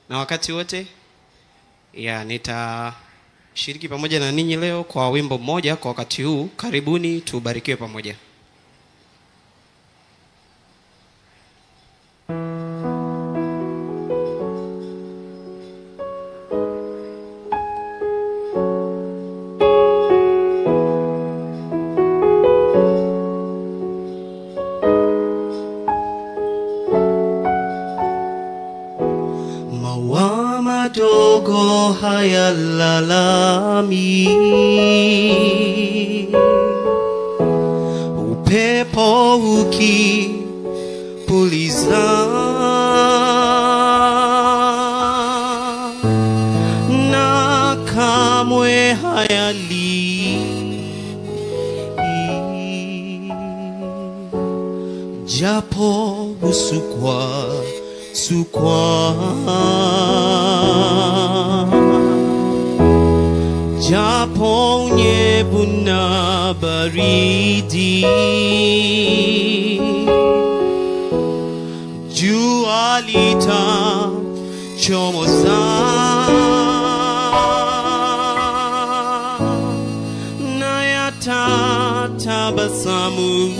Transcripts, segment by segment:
na wakati wote. Nitashiriki pamoja na ninyi leo kwa wimbo mmoja kwa wakati huu. Karibuni tubarikiwe pamoja. Madogo hayalalami, upepo ukipuliza, na kamwe hayali, japo usukwa japo unyevu na baridi, jua litachomoza na yatatabasamu,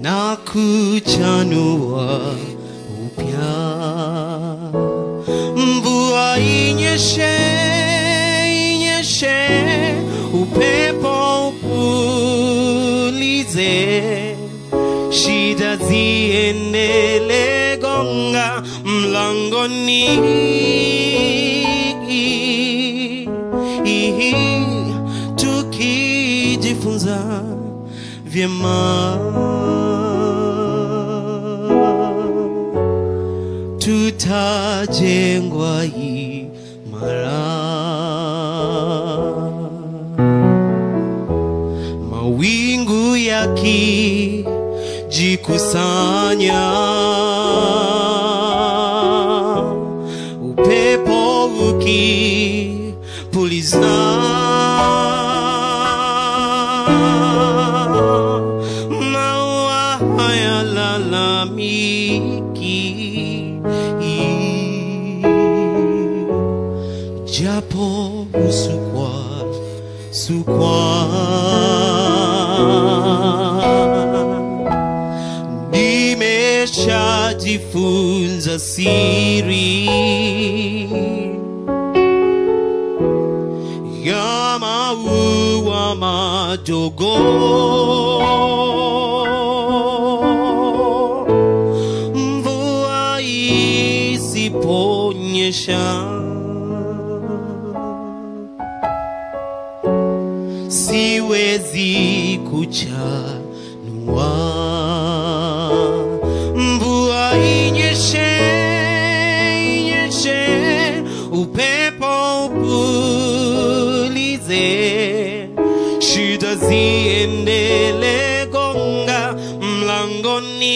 na kuchanua upya. Mvua inyeshe, inyeshe, upepo upulize, shida ziendele, gonga mlangoni, tukijifunza vyema, tutajengwa imara. Mawingu yakijikusanya, upepo ukipuliza, maua hayalalamiki, japo sukwa, nimeshajifunza siri ya maua madogo, mvua isiponyesha, siwezi kuchanua. Mvua inyeshe, inyeshe, upepo upulize, shida ziendele, gonga mlangoni,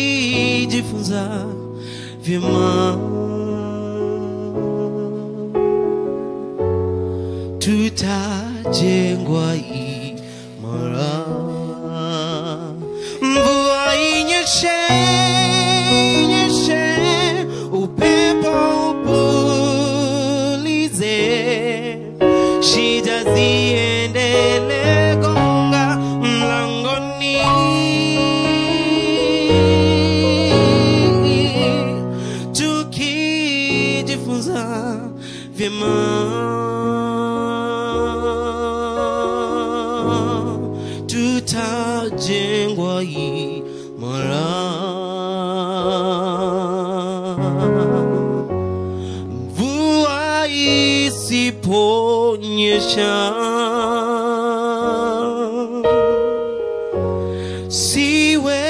tukijifunza vyema, tutajengwa imara. Mvua inyeshe, inyeshe, upepo upulize, shida ziendele, gonga mlangoni, tukijifunza vyema, tutajengwa imara. Mvua isiponyesha,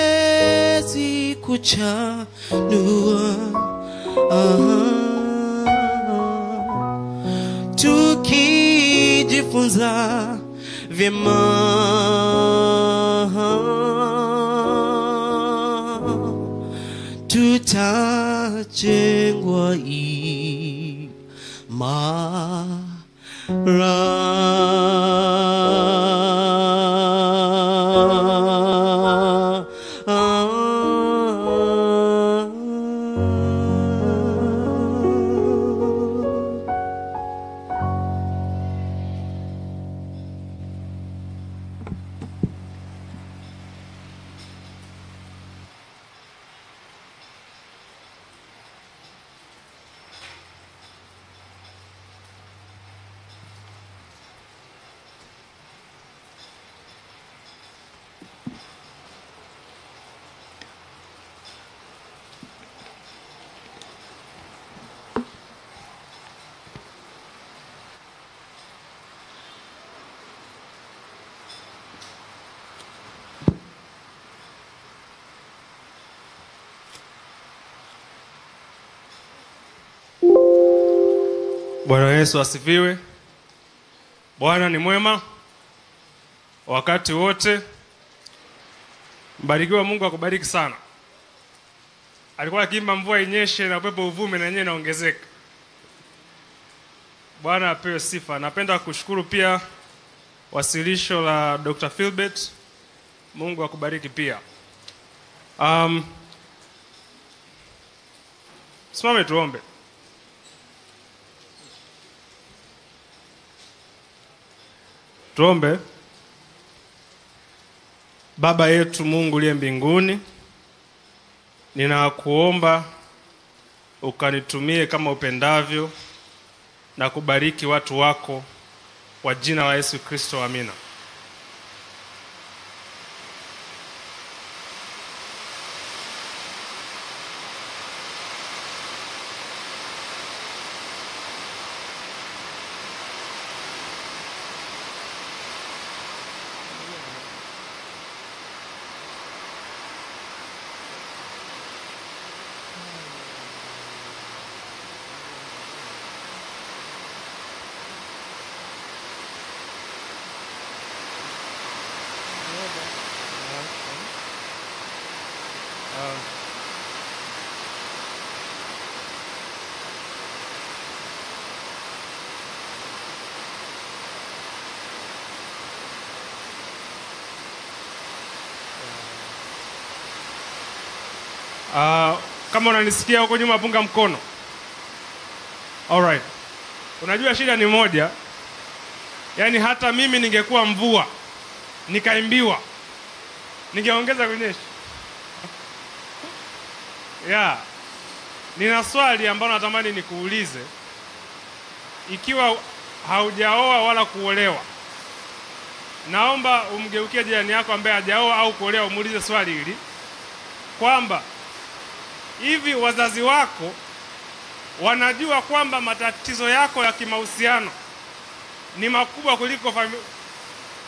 siwezi kuchanua, tukijifunza vyema, tutajengwa imara. Bwana Yesu asifiwe. Bwana ni mwema wakati wote. Mbarikiwa Mungu akubariki sana. Alikuwa akiimba mvua inyeshe na upepo uvume na yenyewe inaongezeka. Bwana apewe sifa. Napenda kushukuru pia wasilisho la Dr. Philbert. Mungu akubariki pia. Simame tuombe. Tuombe. Baba yetu Mungu uliye mbinguni, ninakuomba ukanitumie kama upendavyo na kubariki watu wako kwa jina la Yesu Kristo, amina. Kama unanisikia huko nyuma punga mkono. Alright. Unajua shida ni moja. Yaani hata mimi ningekuwa mvua, nikaimbiwa, ningeongeza kunyesha. Nina swali ambalo natamani nikuulize. Ikiwa haujaoa wala kuolewa, naomba umgeukie jirani yako ambaye hajaoa au kuolewa, umuulize swali hili kwamba hivi wazazi wako wanajua kwamba matatizo yako ya kimahusiano ni makubwa kuliko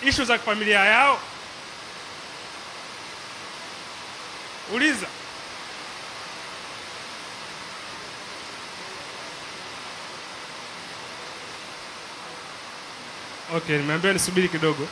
issue za familia yao? Uliza. Okay, nimeambia nisubiri kidogo.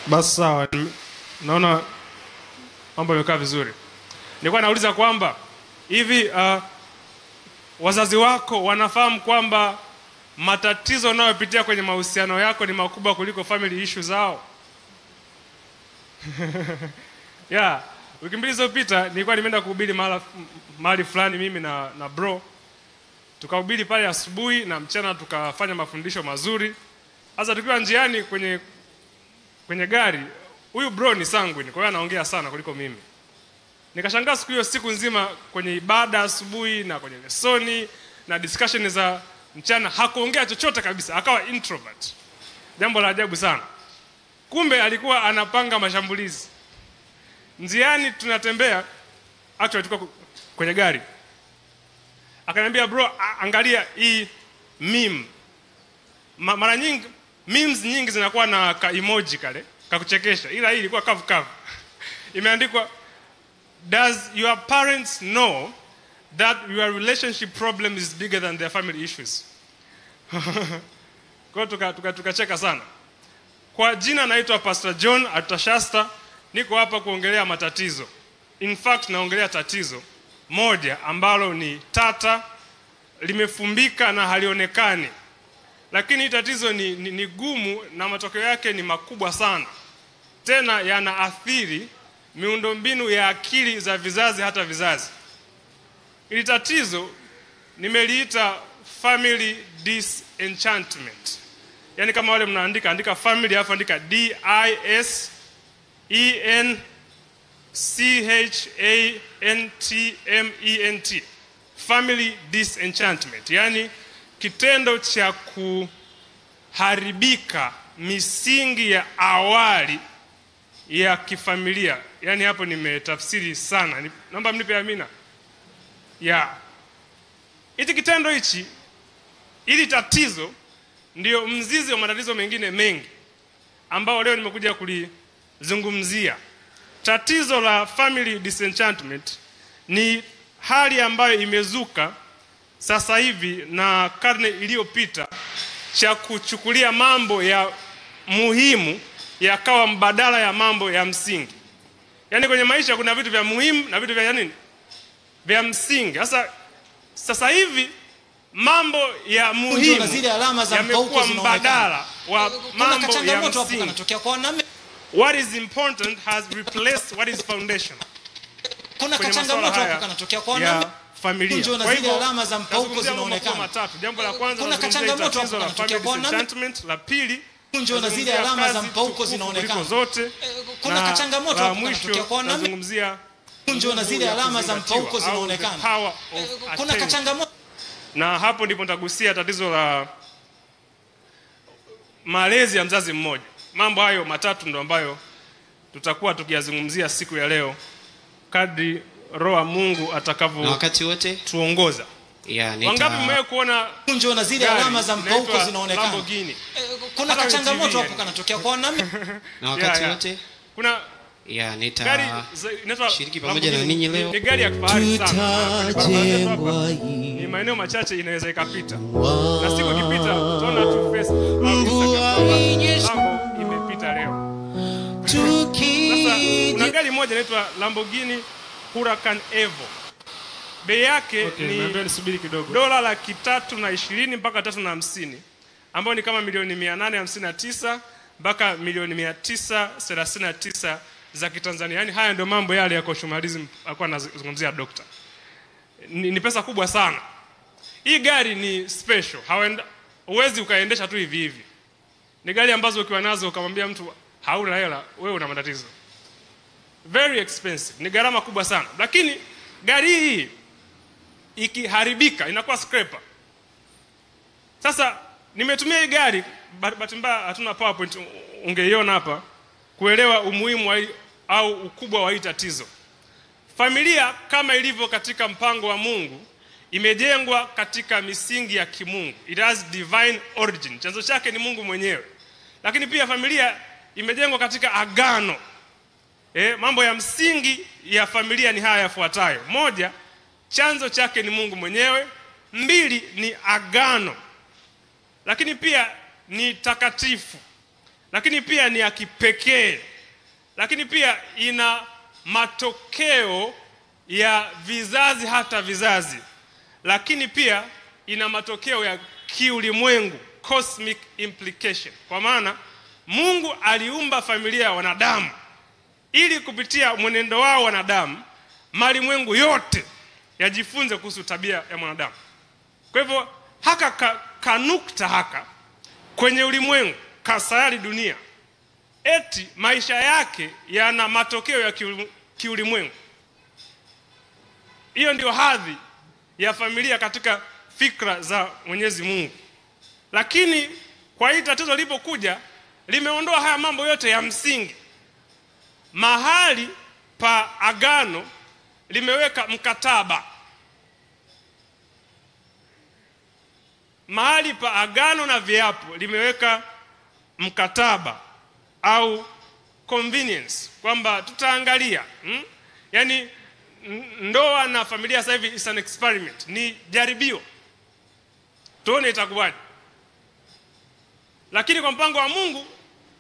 Basi sawa, naona mambo yamekaa vizuri. Nilikuwa nauliza kwamba hivi wazazi wako wanafahamu kwamba matatizo unayopitia kwenye mahusiano yako ni makubwa kuliko family issues zao? Wiki mbili zilizopita nilikuwa nimeenda kuhubiri mahali fulani mimi na bro. Tukahubiri pale asubuhi na mchana tukafanya mafundisho mazuri. Sasa tukiwa njiani kwenye gari, huyu bro ni sanguine, kwa hiyo anaongea sana kuliko mimi. Nikashangaa siku nzima kwenye ibada asubuhi na kwenye lesoni na discussion za mchana hakuongea chochote kabisa, akawa introvert. Jambo la ajabu sana. Kumbe alikuwa anapanga mashambulizi. Njiani tunatembea, actually tulikuwa kwenye gari. Akaniambia, bro, angalia hii meme. Mara nyingi memes nyingi zinakuwa na ka emoji kale kakuchekesha, ila hii ilikuwa kavu. Imeandikwa, does your parents know that your relationship problem is bigger than their family issues? Kwa tukacheka sana. Kwa jina naitwa Pastor John Atashasta, niko hapa kuongelea matatizo. In fact naongelea tatizo moja ambalo ni tata, limefumbika na halionekani. Lakini tatizo ni gumu na matokeo yake ni makubwa sana. Tena yanaathiri miundombinu ya akili za vizazi hata vizazi. Ili tatizo nimeliita family disenchantment. Yaani kama wale andika family alafu andika DISENCHANTMENT. Family disenchantment. Yaani kitendo cha kuharibika misingi ya awali ya kifamilia. Yaani hapo nimetafsiri sana. Naomba mnipe amina. Hiki kitendo hichi, ili tatizo ndio mzizi wa matatizo mengine mengi ambao leo nimekuja kulizungumzia. Tatizo la family disenchantment ni hali ambayo imezuka sasa hivi na karne iliyopita, cha kuchukulia mambo ya muhimu yakawa mbadala ya mambo ya msingi. Yaani kwenye maisha kuna vitu vya muhimu na vitu vya nini? Vya msingi. Sasa hivi mambo ya muhimu na zile alama za mpauko mbadala wa mambo ya msingi. What is important has replaced what is foundation. Kuna changamoto hapo kanatokea kwa wanaume familia. Kwa hivyo alama za mpauko zinaonekana. Jambo la kwanza, kuna changamoto hapo kanatokea kwa wanaume. La pili, kunjo na zile alama za mpauko zinaonekana zote. Kuna changamoto hapo kanatokea kwa wanaume. Nazungumzia kunjo na zile alama za mpauko zinaonekana. Kuna changamoto, na hapo ndipo nitagusia tatizo la malezi ya mzazi mmoja. Mambo hayo matatu ndio ambayo tutakuwa tukiyazungumzia siku ya leo kadri Roho Mungu atakavyo na wakati wote tuongoza. Wangapi mmewahi kuona kunjo na zile alama za mpauko zinaonekana? Lamborghini. Kuna changamoto hapo kanatokea kwa wanaume. Na wakati wote kuna shiriki pamoja na ninyi leo. Ni gari ya kifahari sana. Ni maeneo machache inaweza ikapita. Na siku ikipita tunaona tu Facebook imepita leo. Sasa kuna gari moja inaitwa Lamborghini Huracan Evo. Bei yake ni subiri kidogo, $320,000 mpaka $350,000, ambao ni kama $859,000 mpaka $939,000 za Kitanzania. Yaani haya ndio mambo yale ya consumerism alikuwa anazungumzia dokta. Ni pesa kubwa sana. Hii gari ni special. Huwezi ukaendesha tu hivi hivi. Ni gari ambazo ukiwa nazo ukamwambia mtu hauna hela, wewe una matatizo. Very expensive. Ni gharama kubwa sana. Lakini gari hii ikiharibika inakuwa scraper. Sasa nimetumia hii gari, bahati mbaya hatuna PowerPoint ungeiona hapa, kuelewa umuhimu au ukubwa wa hii tatizo. Familia kama ilivyo katika mpango wa Mungu imejengwa katika misingi ya kimungu. It has divine origin. Chanzo chake ni Mungu mwenyewe. Lakini pia familia imejengwa katika agano. Mambo ya msingi ya familia ni haya yafuatayo. 1, chanzo chake ni Mungu mwenyewe. 2, ni agano. Lakini pia ni takatifu. Lakini pia ni ya kipekee. Lakini pia ina matokeo ya vizazi hata vizazi. Lakini pia ina matokeo ya kiulimwengu, cosmic implication. Kwa maana Mungu aliumba familia ya wanadamu ili kupitia mwenendo wao wanadamu malimwengu yote yajifunze kuhusu tabia ya mwanadamu. Kwa hivyo kanukta haka kwenye ulimwengu kasayari dunia, eti maisha yake yana matokeo ya kiulimwengu. Hiyo ndio hadhi ya familia katika fikra za Mwenyezi Mungu. Lakini kwa hii tatizo lilipokuja limeondoa haya mambo yote ya msingi. Mahali pa agano limeweka mkataba. Mahali pa agano na viapo limeweka mkataba au convenience, kwamba tutaangalia. Yaani ndoa na familia sasa hivi is an experiment, ni jaribio, tuone itakuwaje. Lakini kwa mpango wa Mungu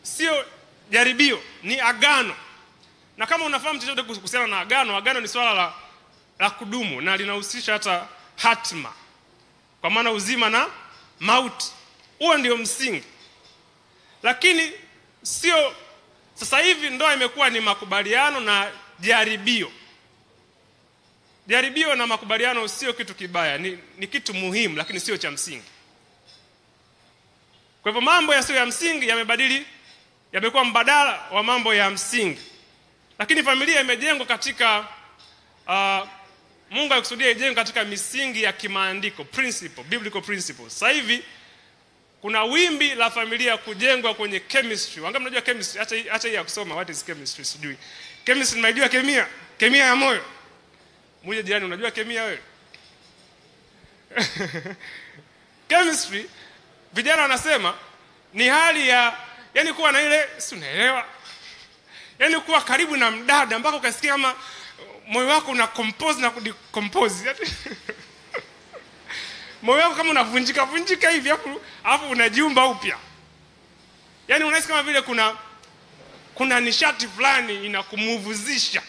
sio jaribio, ni agano. Na kama unafahamu chochote kuhusiana na agano, agano ni swala la kudumu na linahusisha hata hatima, kwa maana uzima na mauti. Huo ndio msingi. Lakini sio sasa hivi ndoa imekuwa ni makubaliano na jaribio. Jaribio na makubaliano sio kitu kibaya, ni kitu muhimu, lakini sio cha msingi. Kwa hivyo mambo yasiyo ya msingi yamekuwa mbadala wa mambo ya msingi. Lakini familia imejengwa katika Mungu alikusudia ijengwe katika misingi ya kimaandiko, biblical principles. Sasa hivi kuna wimbi la familia kujengwa kwenye chemistry. Wangapi mnajua chemistry? Acha hii ya kusoma what is chemistry sijui. Chemistry mnajua kemia ya moyo. Mmoja jirani, unajua kemia wewe? Chemistry, vijana wanasema ni hali ya, yani kuwa na ile, si unaelewa? Yani kuwa karibu na mdada mpaka ukasikia kama moyo wako una compose na kudecompose. Moyo wako kama unavunjika hivi alafu unajiumba upya. Yani unahisi kama vile kuna nishati fulani inakumuvuzisha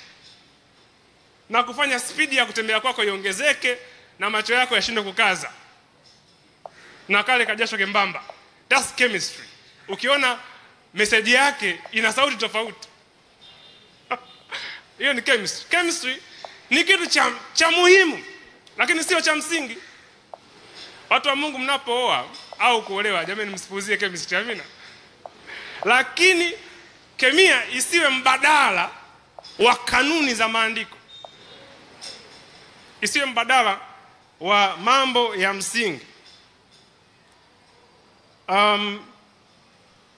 na kufanya spidi ya kutembea kwako iongezeke na macho yako yashinde kukaza na kale kajasho kembamba. That's chemistry. Ukiona message yake ina sauti tofauti, hiyo ni chemistry. Chemistry ni kitu cha muhimu, lakini sio cha msingi. Watu wa Mungu mnapooa au kuolewa, jamani, msipuuzie chemistry, amina. Lakini kemia isiwe mbadala wa kanuni za maandiko, isiwe mbadala wa mambo ya msingi.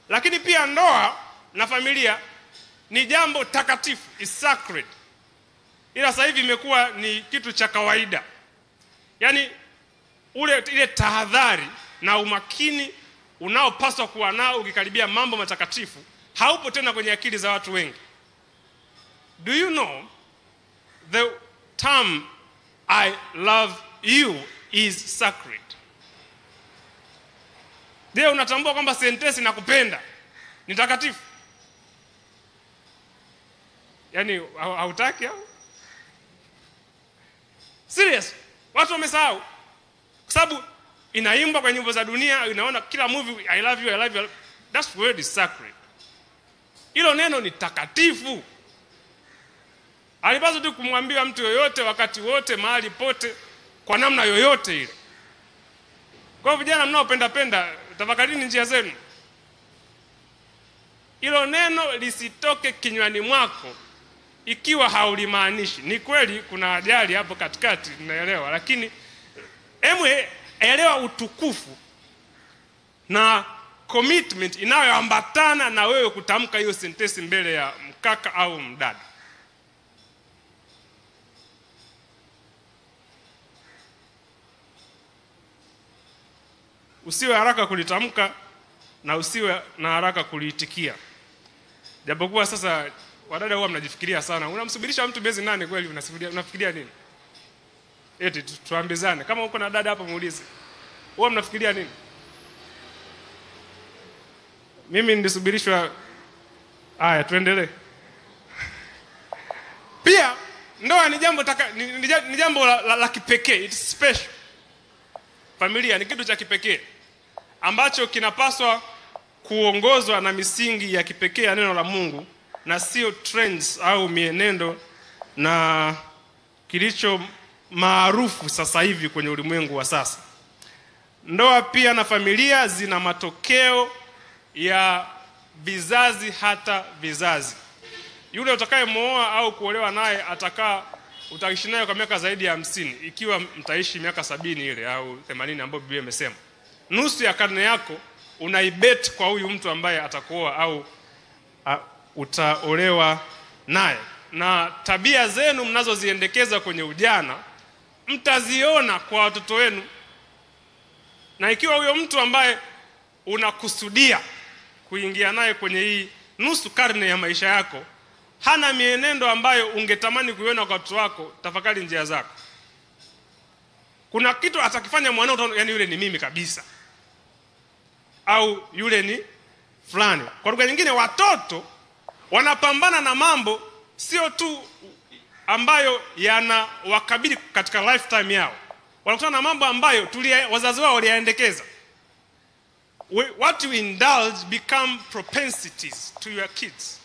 Lakini pia ndoa na familia ni jambo takatifu, is sacred. Ila sasa hivi imekuwa ni kitu cha kawaida. Yaani ile tahadhari na umakini unaopaswa kuwa nao ukikaribia mambo matakatifu haupo tena kwenye akili za watu wengi. Do you know the term I love you is sacred? Je, unatambua kwamba sentensi nakupenda ni takatifu? Yaani hautaki au? Serious. Watu wamesahau. Kwa sababu inaimbwa kwa nyimbo za dunia, inaona kila movie I love you, I love you. That word is sacred. Hilo neno ni takatifu. Alipaswa tu kumwambia mtu yoyote wakati wote mahali pote kwa namna yoyote ile. Kwa vijana mnaopenda, tafakarini njia zenu. Hilo neno lisitoke kinywani mwako ikiwa haulimaanishi. Ni kweli kuna ajali hapo katikati, ninaelewa, lakini elewa utukufu na commitment inayoambatana na wewe kutamka hiyo sentensi mbele ya mkaka au mdada. Usiwe haraka kulitamka na usiwe na haraka kuliitikia. Japokuwa sasa wadada huwa mnajifikiria sana. Unamsubirisha mtu miezi 8 kweli unafikiria nini? Eti tuambizane. Kama uko na dada hapa muulize. Huwa mnafikiria nini? Mimi nilisubirishwa. Haya, tuendelee. Pia ndoa ni jambo ni jambo la kipekee, it's special. Familia ni kitu cha kipekee ambacho kinapaswa kuongozwa na misingi ya kipekee ya neno la Mungu na sio trends au mienendo na kilicho maarufu sasa hivi kwenye ulimwengu wa sasa. Ndoa pia na familia zina matokeo ya vizazi hata vizazi. Yule utakayemuoa au kuolewa naye utaishi naye kwa miaka zaidi ya 50, ikiwa mtaishi miaka 70 ile au 80 ambayo Biblia imesema. Nusu ya karne yako unaibet kwa huyu mtu ambaye atakuoa au utaolewa naye. na tabia zenu mnazoziendekeza kwenye ujana mtaziona kwa watoto wenu. Na ikiwa huyo mtu ambaye unakusudia kuingia naye kwenye hii nusu karne ya maisha yako hana mienendo ambayo ungetamani kuiona kwa watoto wako, tafakari njia zako. Kuna kitu atakifanya mwanao, yani yule ni mimi kabisa, au yule ni fulani. Kwa lugha nyingine, watoto wanapambana na mambo sio tu ambayo yanawakabili katika lifetime yao, wanakutana na mambo ambayo wazazi wao waliyaendekeza. What you indulge become propensities to your kids.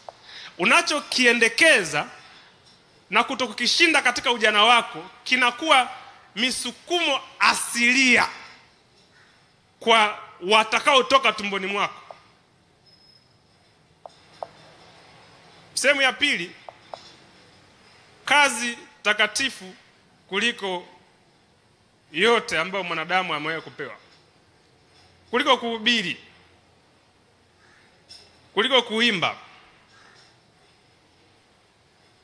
Unachokiendekeza na kutokukishinda katika ujana wako kinakuwa misukumo asilia kwa watakao toka tumboni mwako. Sehemu ya pili, kazi takatifu kuliko yote ambayo mwanadamu amewahi kupewa, kuliko kuhubiri, kuliko kuimba,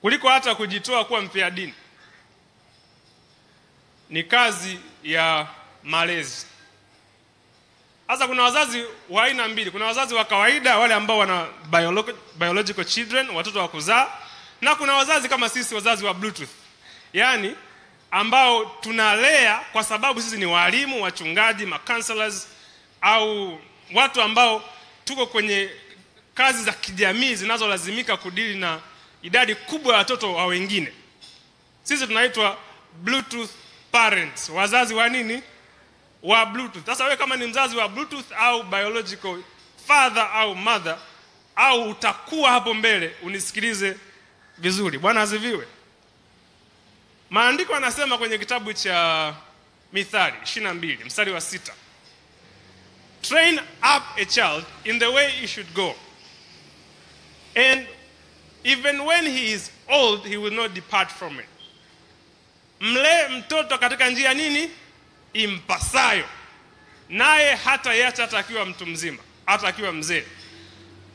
kuliko hata kujitoa kuwa mpia dini, ni kazi ya malezi. Sasa kuna wazazi wa aina mbili. Kuna wazazi wa kawaida, wale ambao wana biological children, watoto wa kuzaa, na kuna wazazi kama sisi, wazazi wa Bluetooth, yani ambao tunalea kwa sababu sisi ni walimu, wachungaji, counselors, au watu ambao tuko kwenye kazi za kijamii zinazolazimika kudili na idadi kubwa ya watoto wa wengine. Sisi tunaitwa Bluetooth parents, wazazi wa nini? Wa Bluetooth. Sasa wewe kama ni mzazi wa Bluetooth au biological father au mother, au utakuwa hapo mbele, unisikilize vizuri. Bwana asifiwe. Maandiko yanasema kwenye kitabu cha Mithali 22 mstari wa 6, train up a child in the way he should go, and even when he is old he will not depart from it. Mlee mtoto katika njia nini? Impasayo, naye hata iacha hata akiwa mtu mzima, hata akiwa mzee.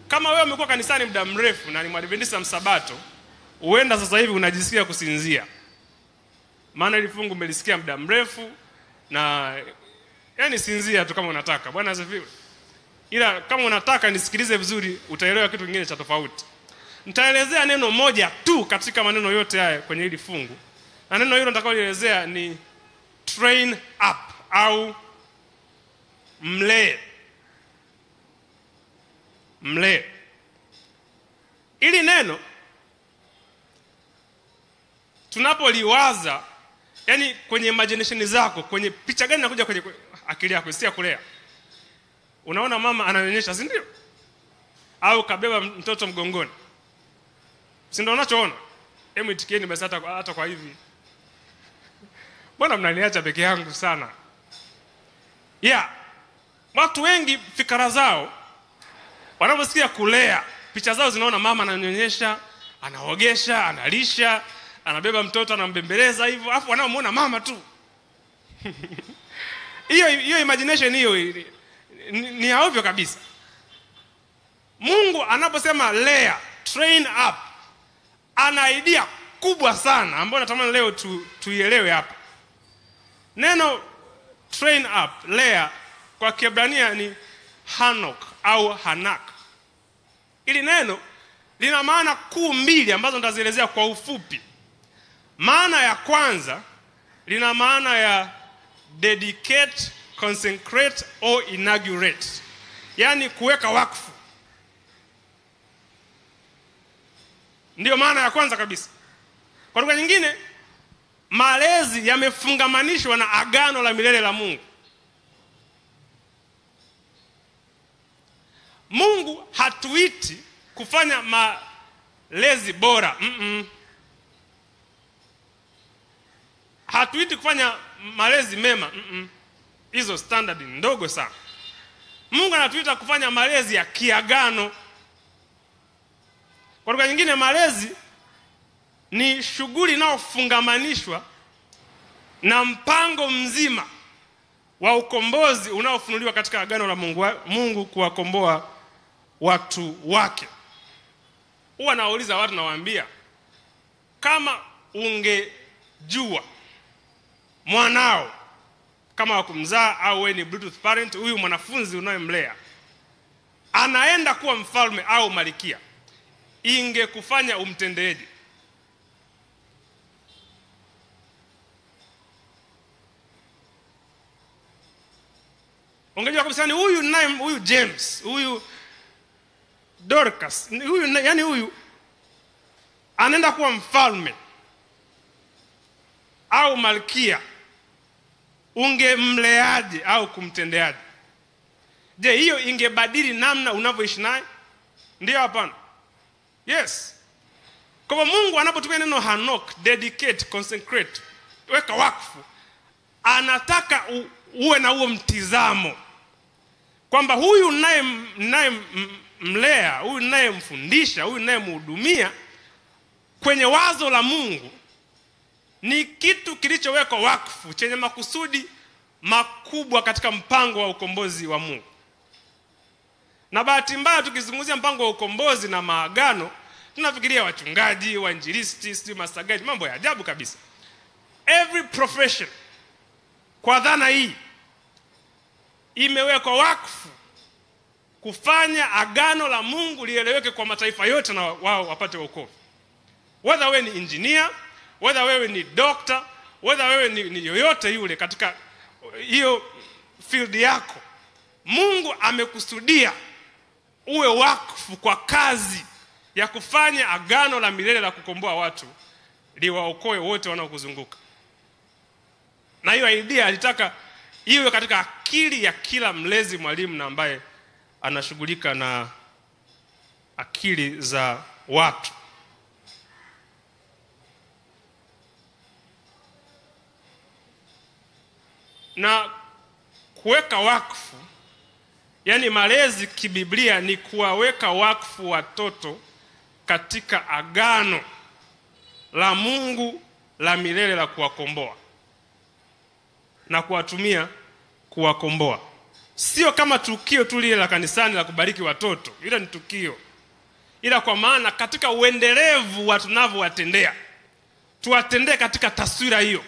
Kama wewe umekuwa kanisani muda mrefu na ni Mwadventista msabato, huenda sasa hivi unajisikia kusinzia, maana ile fungu umelisikia muda mrefu, na yani sinzia tu kama unataka. Bwana asifiwe. Ila kama unataka nisikilize vizuri, utaelewa kitu kingine cha tofauti. Nitaelezea neno moja tu katika maneno yote haya kwenye hili fungu, na neno hilo nitakaloelezea ni train up au mlee. Mlee. Ili neno tunapoliwaza, yani kwenye imagination zako, kwenye picha gani inakuja kwenye akili yako? Sia kulea. Unaona mama ananyonyesha, si ndio? Au kabeba mtoto mgongoni, si ndio unachoona? Hebu itikieni basi hata kwa hivi. Bwana mnaniacha peke yangu sana. Watu wengi fikra zao wanaposikia kulea, picha zao zinaona mama ananyonyesha, anaogesha, analisha, anabeba mtoto, anambembeleza hivyo, afu wanaomuona mama tu. Hiyo imagination hiyo ni ovyo kabisa. Mungu anaposema lea, train up, ana idea kubwa sana ambayo natamani leo tuielewe hapa. Neno train up, lea, kwa Kiebrania ni hanok au hanak. Ili neno lina maana kuu mbili ambazo nitazielezea kwa ufupi. Maana ya kwanza lina maana ya dedicate, consecrate or inaugurate, yani kuweka wakfu. Ndio maana ya kwanza kabisa. Kwa lugha nyingine, malezi yamefungamanishwa na agano la milele la Mungu. Mungu hatuiti kufanya malezi bora. Hatuiti kufanya malezi mema. Hizo standard ndogo sana. Mungu anatuita kufanya malezi ya kiagano. Kwa lugha nyingine, malezi ni shughuli inayofungamanishwa na mpango mzima wa ukombozi unaofunuliwa katika agano la Mungu kuwakomboa watu wake. Huwa nauliza watu, nawaambia, kama ungejua mwanao kama wakumzaa au wewe ni Bluetooth parent, huyu mwanafunzi unayemlea anaenda kuwa mfalme au malikia, ingekufanya umtendeje? Ungejua kabisa ni huyu James, huyu Dorcas, huyu anaenda kuwa mfalme au malkia, ungemleaje au kumtendeaje? Je, hiyo ingebadili namna unavyoishi naye? Ndio hapana? Yes. Kwa Mungu anapotumia neno hanok, dedicate, consecrate, weka wakfu, anataka uwe na huo mtizamo kwamba huyu naye mlea, huyu naye mfundisha, huyu naye mhudumia kwenye wazo la Mungu ni kitu kilichowekwa wakfu chenye makusudi makubwa katika mpango wa ukombozi wa Mungu. Na bahati mbaya tukizungumzia mpango wa ukombozi na maagano, tunafikiria wachungaji, wainjilisti, sijui masagaji, mambo ya ajabu kabisa. Every profession kwa dhana hii imewekwa wakfu kufanya agano la Mungu lieleweke kwa mataifa yote na wao wapate wokovu. Whether wewe ni engineer, whether wewe ni doctor, whether wewe ni yoyote yule katika hiyo field yako, Mungu amekusudia uwe wakfu kwa kazi ya kufanya agano la milele la kukomboa watu liwaokoe wote wanaokuzunguka. Na hiyo idea alitaka iwe katika akili ya kila mlezi, mwalimu na ambaye anashughulika na akili za watu. Na kuweka wakfu, yani malezi kibiblia ni kuwaweka wakfu watoto katika agano la Mungu la milele la kuwakomboa na kuwatumia kuwakomboa. Sio kama tukio tu lile la kanisani la kubariki watoto, ile ni tukio, ila kwa maana katika uendelevu wa tunavyowatendea, tuwatendee katika taswira hiyo.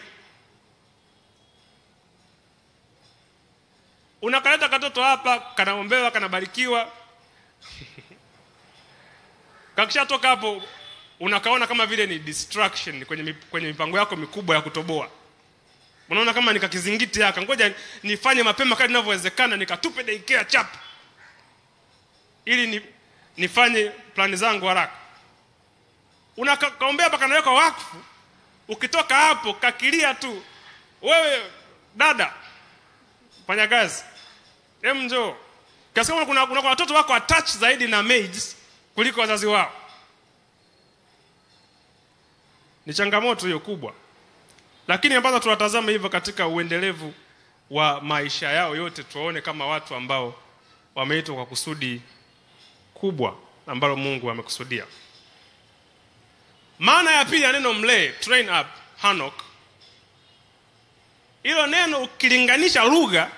Unakaleta katoto hapa, kanaombewa, kanabarikiwa. Kakishatoka hapo unakaona kama vile ni distraction kwenye mipango yako mikubwa ya kutoboa. Unaona kama nikakizingiti haka, ngoja nifanye mapema kadri ninavyowezekana nikatupe daycare chap ili nifanye plani zangu haraka. Unakaombea hapa, kanaweka wakfu. Ukitoka hapo kakilia tu, wewe dada fanya kazi, njoo. Kasi kuna watoto wako attach zaidi na maids kuliko wazazi wao. Ni changamoto hiyo kubwa. Lakini ambazo tunatazama hivyo katika uendelevu wa maisha yao yote, tuone kama watu ambao wameitwa kwa kusudi kubwa ambalo Mungu amekusudia. Maana ya pili ya neno mlee, train up, hanok, hilo neno ukilinganisha lugha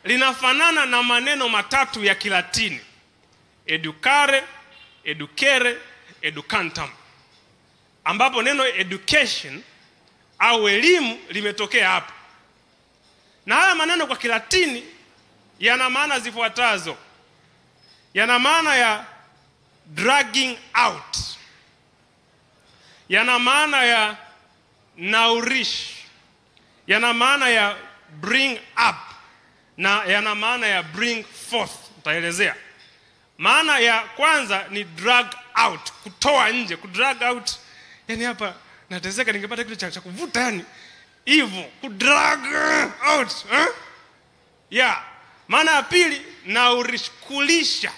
linafanana na maneno matatu ya Kilatini: educare, educere, educantam, ambapo neno education au elimu limetokea hapo. Na haya maneno kwa Kilatini yana maana zifuatazo. Yana maana ya dragging out, yana maana ya nourish, yana maana ya bring up, na yana maana ya bring forth. Nitaelezea. Maana ya kwanza ni drag out, kutoa nje, kudrag out. Yani hapa natezeka ningepata kitu cha kuvuta, yani hivyo kudrag out, yeah. Maana ya pili nourish, kulisha.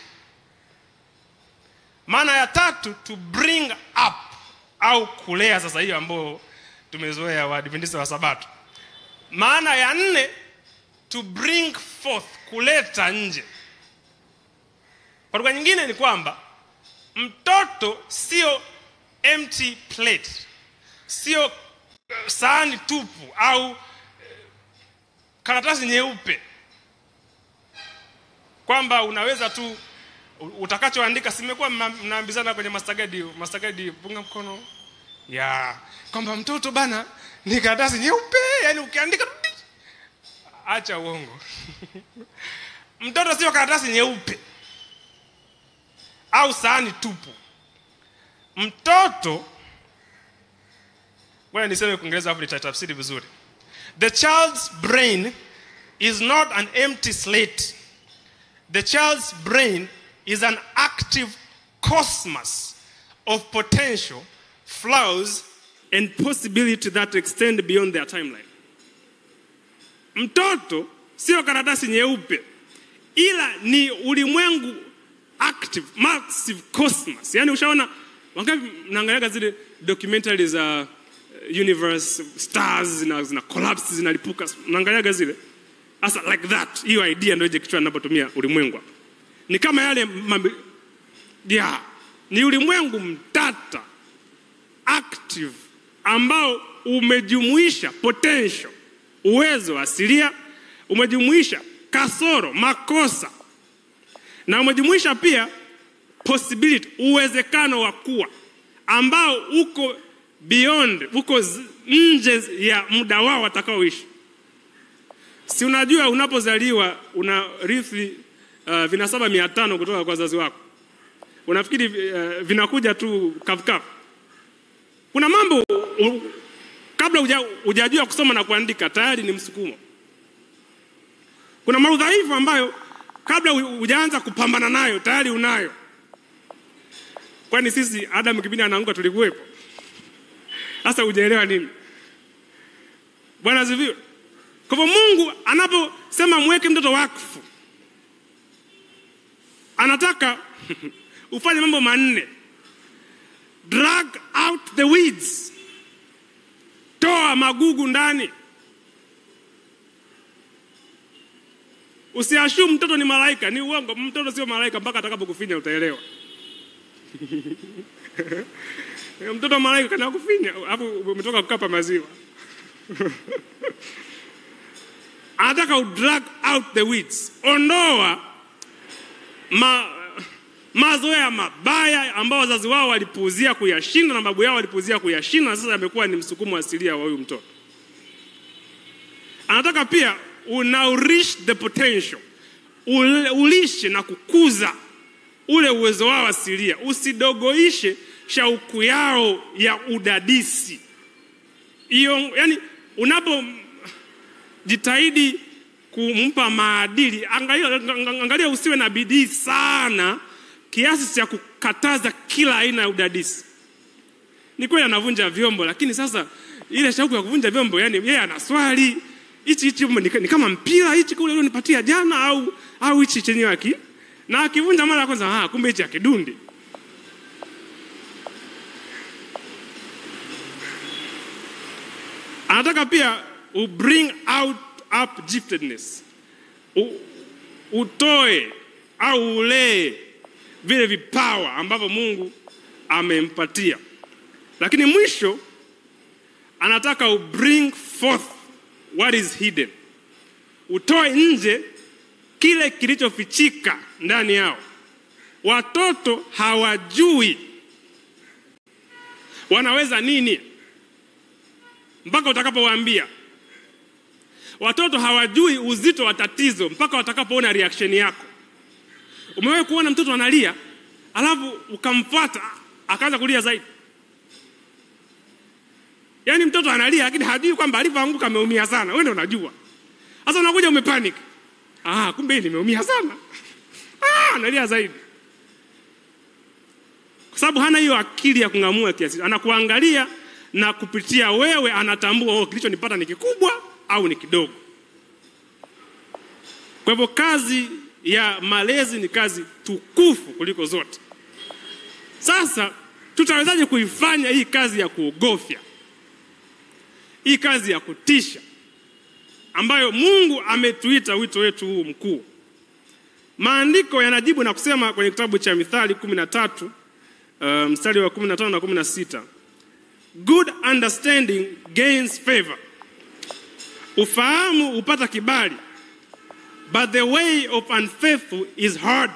Maana ya tatu to bring up au kulea, sasa hiyo ambayo tumezoea wa Adventista wa Sabato. Maana ya nne to bring forth, kuleta nje. Kwa lugha nyingine ni kwamba mtoto sio empty plate, sio sahani tupu au karatasi nyeupe kwamba unaweza tu utakachoandika. Simekuwa mnaambizana kwenye mastagadi punga mkono, ya kwamba mtoto bana ni karatasi nyeupe, yani ukiandika acha uongo. Mtoto sio karatasi nyeupe au sahani tupu. Mtoto, ngoja niseme Kiingereza hapo nitatafsiri vizuri. The child's brain is not an empty slate. The child's brain is an active cosmos of potential, flaws, and possibility that extend beyond their timeline. Mtoto sio karatasi nyeupe, ila ni ulimwengu active, massive cosmos. Yani ushaona wangapi mnaangalia zile documentary za universe, stars zina collapse, zinalipuka, mnaangalia zile? Asa like that, hiyo idea ndio kichwa ninapotumia ulimwengu. Ni kama yale ni ulimwengu mtata active ambao umejumuisha potential, uwezo asilia, umejumuisha kasoro, makosa, na umejumuisha pia possibility, uwezekano wa kuwa, ambao uko beyond, uko nje ya muda wao watakaoishi. Si unajua unapozaliwa unarithi vinasaba 500 kutoka kwa wazazi wako. Unafikiri vinakuja tu kavukavu? Kuna mambo kabla hujajua kusoma na kuandika tayari ni msukumo. Kuna maudhaifu ambayo kabla hujaanza kupambana nayo tayari unayo. Kwani sisi Adam kipindi anaanguka tulikuwepo? Sasa hujaelewa nini? Bwana asifiwe. Kwa hivyo Mungu anaposema mweke mtoto wakfu, anataka ufanye mambo manne. Drag out the weeds. Toa magugu ndani. Usiashumu mtoto ni malaika, ni uongo. Mtoto sio malaika mpaka atakapokufinya utaelewa. Mtoto malaika kana kufinya, hapo umetoka kukapa maziwa. Anataka drag out the weeds. Ondoa mazoea mabaya ambao wazazi wao walipuuzia kuyashinda na babu yao walipuuzia kuyashinda, sasa yamekuwa ni msukumo asilia wa huyu mtoto. Anataka pia unourish the potential. Ulishe na kukuza ule uwezo wao asilia. Usidogoishe shauku yao ya udadisi. Iyo, yani unapo jitahidi kumpa maadili, angalia usiwe na bidii sana kiasi cha kukataza kila aina ya udadisi. Ni kweli anavunja vyombo, lakini sasa ile shauku ya kuvunja vyombo, yani yeye ana swali, hichi ni kama mpira, hichi kule ulionipatia jana au hichi chenyewe haki. Na akivunja mara kwanza, kumbe hichi akidundi. Anataka pia bring out up giftedness. Utoe au ulee vile vipawa ambavyo Mungu amempatia. Lakini mwisho anataka bring forth what is hidden. Utoe nje kile kilichofichika ndani yao. Watoto hawajui wanaweza nini mpaka utakapowaambia. Watoto hawajui uzito wa tatizo mpaka watakapoona reaction yako. Umewahi kuona mtoto analia, alafu ukamfuata akaanza kulia zaidi? Yaani mtoto analia lakini hajui kwamba alipoanguka ameumia sana. Wewe ndio unajua. Sasa unakuja umepanic. Kumbe hili nimeumia sana. Analia zaidi. Kwa sababu hana hiyo akili ya kungamua kiasi. Anakuangalia na kupitia wewe anatambua kilichonipata ni kikubwa au ni kidogo. Kwa hivyo kazi ya malezi ni kazi tukufu kuliko zote. Sasa tutawezaje kuifanya hii kazi ya kuogofya, hii kazi ya kutisha ambayo Mungu ametuita wito wetu huu mkuu? Maandiko yanajibu na kusema kwenye kitabu cha Mithali 13 mstari wa 15 na 16. Good understanding gains favor. Ufahamu upata kibali. But the way of unfaithful is hard.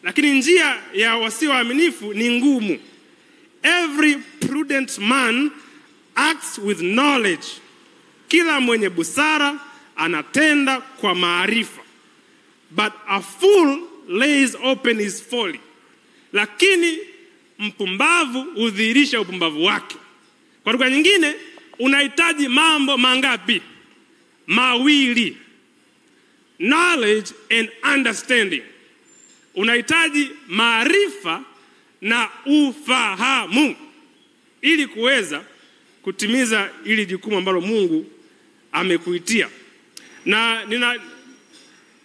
Lakini njia ya wasioaminifu ni ngumu. Every prudent man acts with knowledge. Kila mwenye busara anatenda kwa maarifa. But a fool lays open his folly. Lakini mpumbavu hudhihirisha upumbavu wake. Kwa lugha nyingine, unahitaji mambo mangapi? Mawili. Knowledge and understanding. Unahitaji maarifa na ufahamu ili kuweza kutimiza ili jukumu ambalo Mungu amekuitia. Na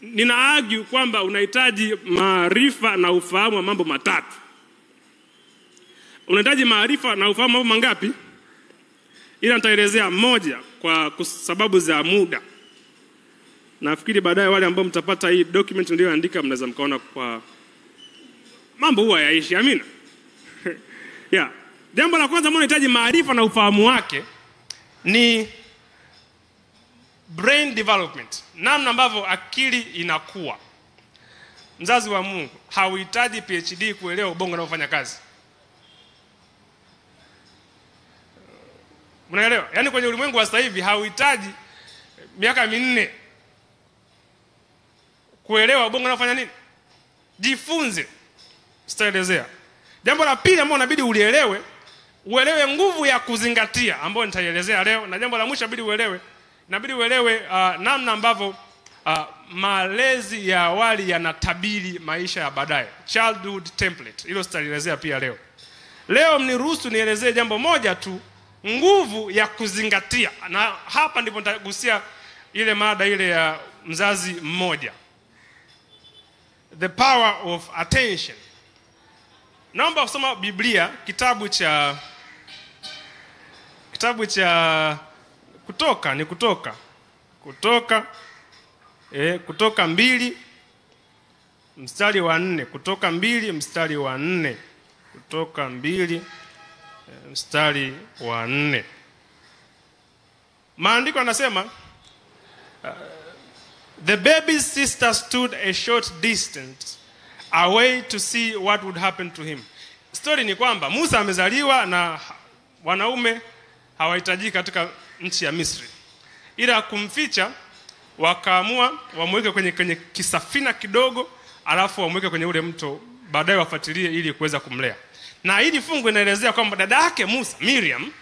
nina argue kwamba unahitaji maarifa na ufahamu wa mambo matatu. Unahitaji maarifa na ufahamu mambo mangapi? Ila nitaelezea moja kwa sababu za muda. Nafikiri baadaye wale ambao mtapata hii document niliyoandika mnaweza mkaona kwa mambo huwa yaishi. Amina. Yeah. Jambo la kwanza ambalo unahitaji maarifa na ufahamu wake ni brain development. Namna ambavyo akili inakuwa. Mzazi wa Mungu hauhitaji PhD kuelewa ubongo unaofanya kazi. Unaelewa? Yaani kwenye ulimwengu wa sasa hivi hauhitaji miaka 4 kuelewa ubongo unaofanya nini. Jifunze. Sitaelezea. Jambo la pili ambalo inabidi uelewe nguvu ya kuzingatia ambayo nitaelezea leo, na jambo la mwisho inabidi uelewe namna ambavyo malezi ya awali yanatabiri maisha ya baadaye. Childhood template. Hilo sitaelezea pia leo. Leo mniruhusu nielezee jambo moja tu, nguvu ya kuzingatia. Na hapa ndipo nitagusia ile mada ile ya mzazi mmoja. The power of attention. Naomba usoma Biblia kitabu cha Kutoka 2 mstari wa 4. Kutoka 2 mstari wa 4. Kutoka 2 mstari wa 4. Maandiko yanasema the baby's sister stood a short distance away to see what would happen to him. Story ni kwamba Musa amezaliwa na wanaume hawahitaji katika nchi ya Misri. Ila kumficha wakaamua wamweke kwenye kisafina kidogo, alafu wamweke kwenye ule mto, baadaye wafuatilie ili kuweza kumlea. Na hili fungu inaelezea kwamba dada yake Musa, Miriam,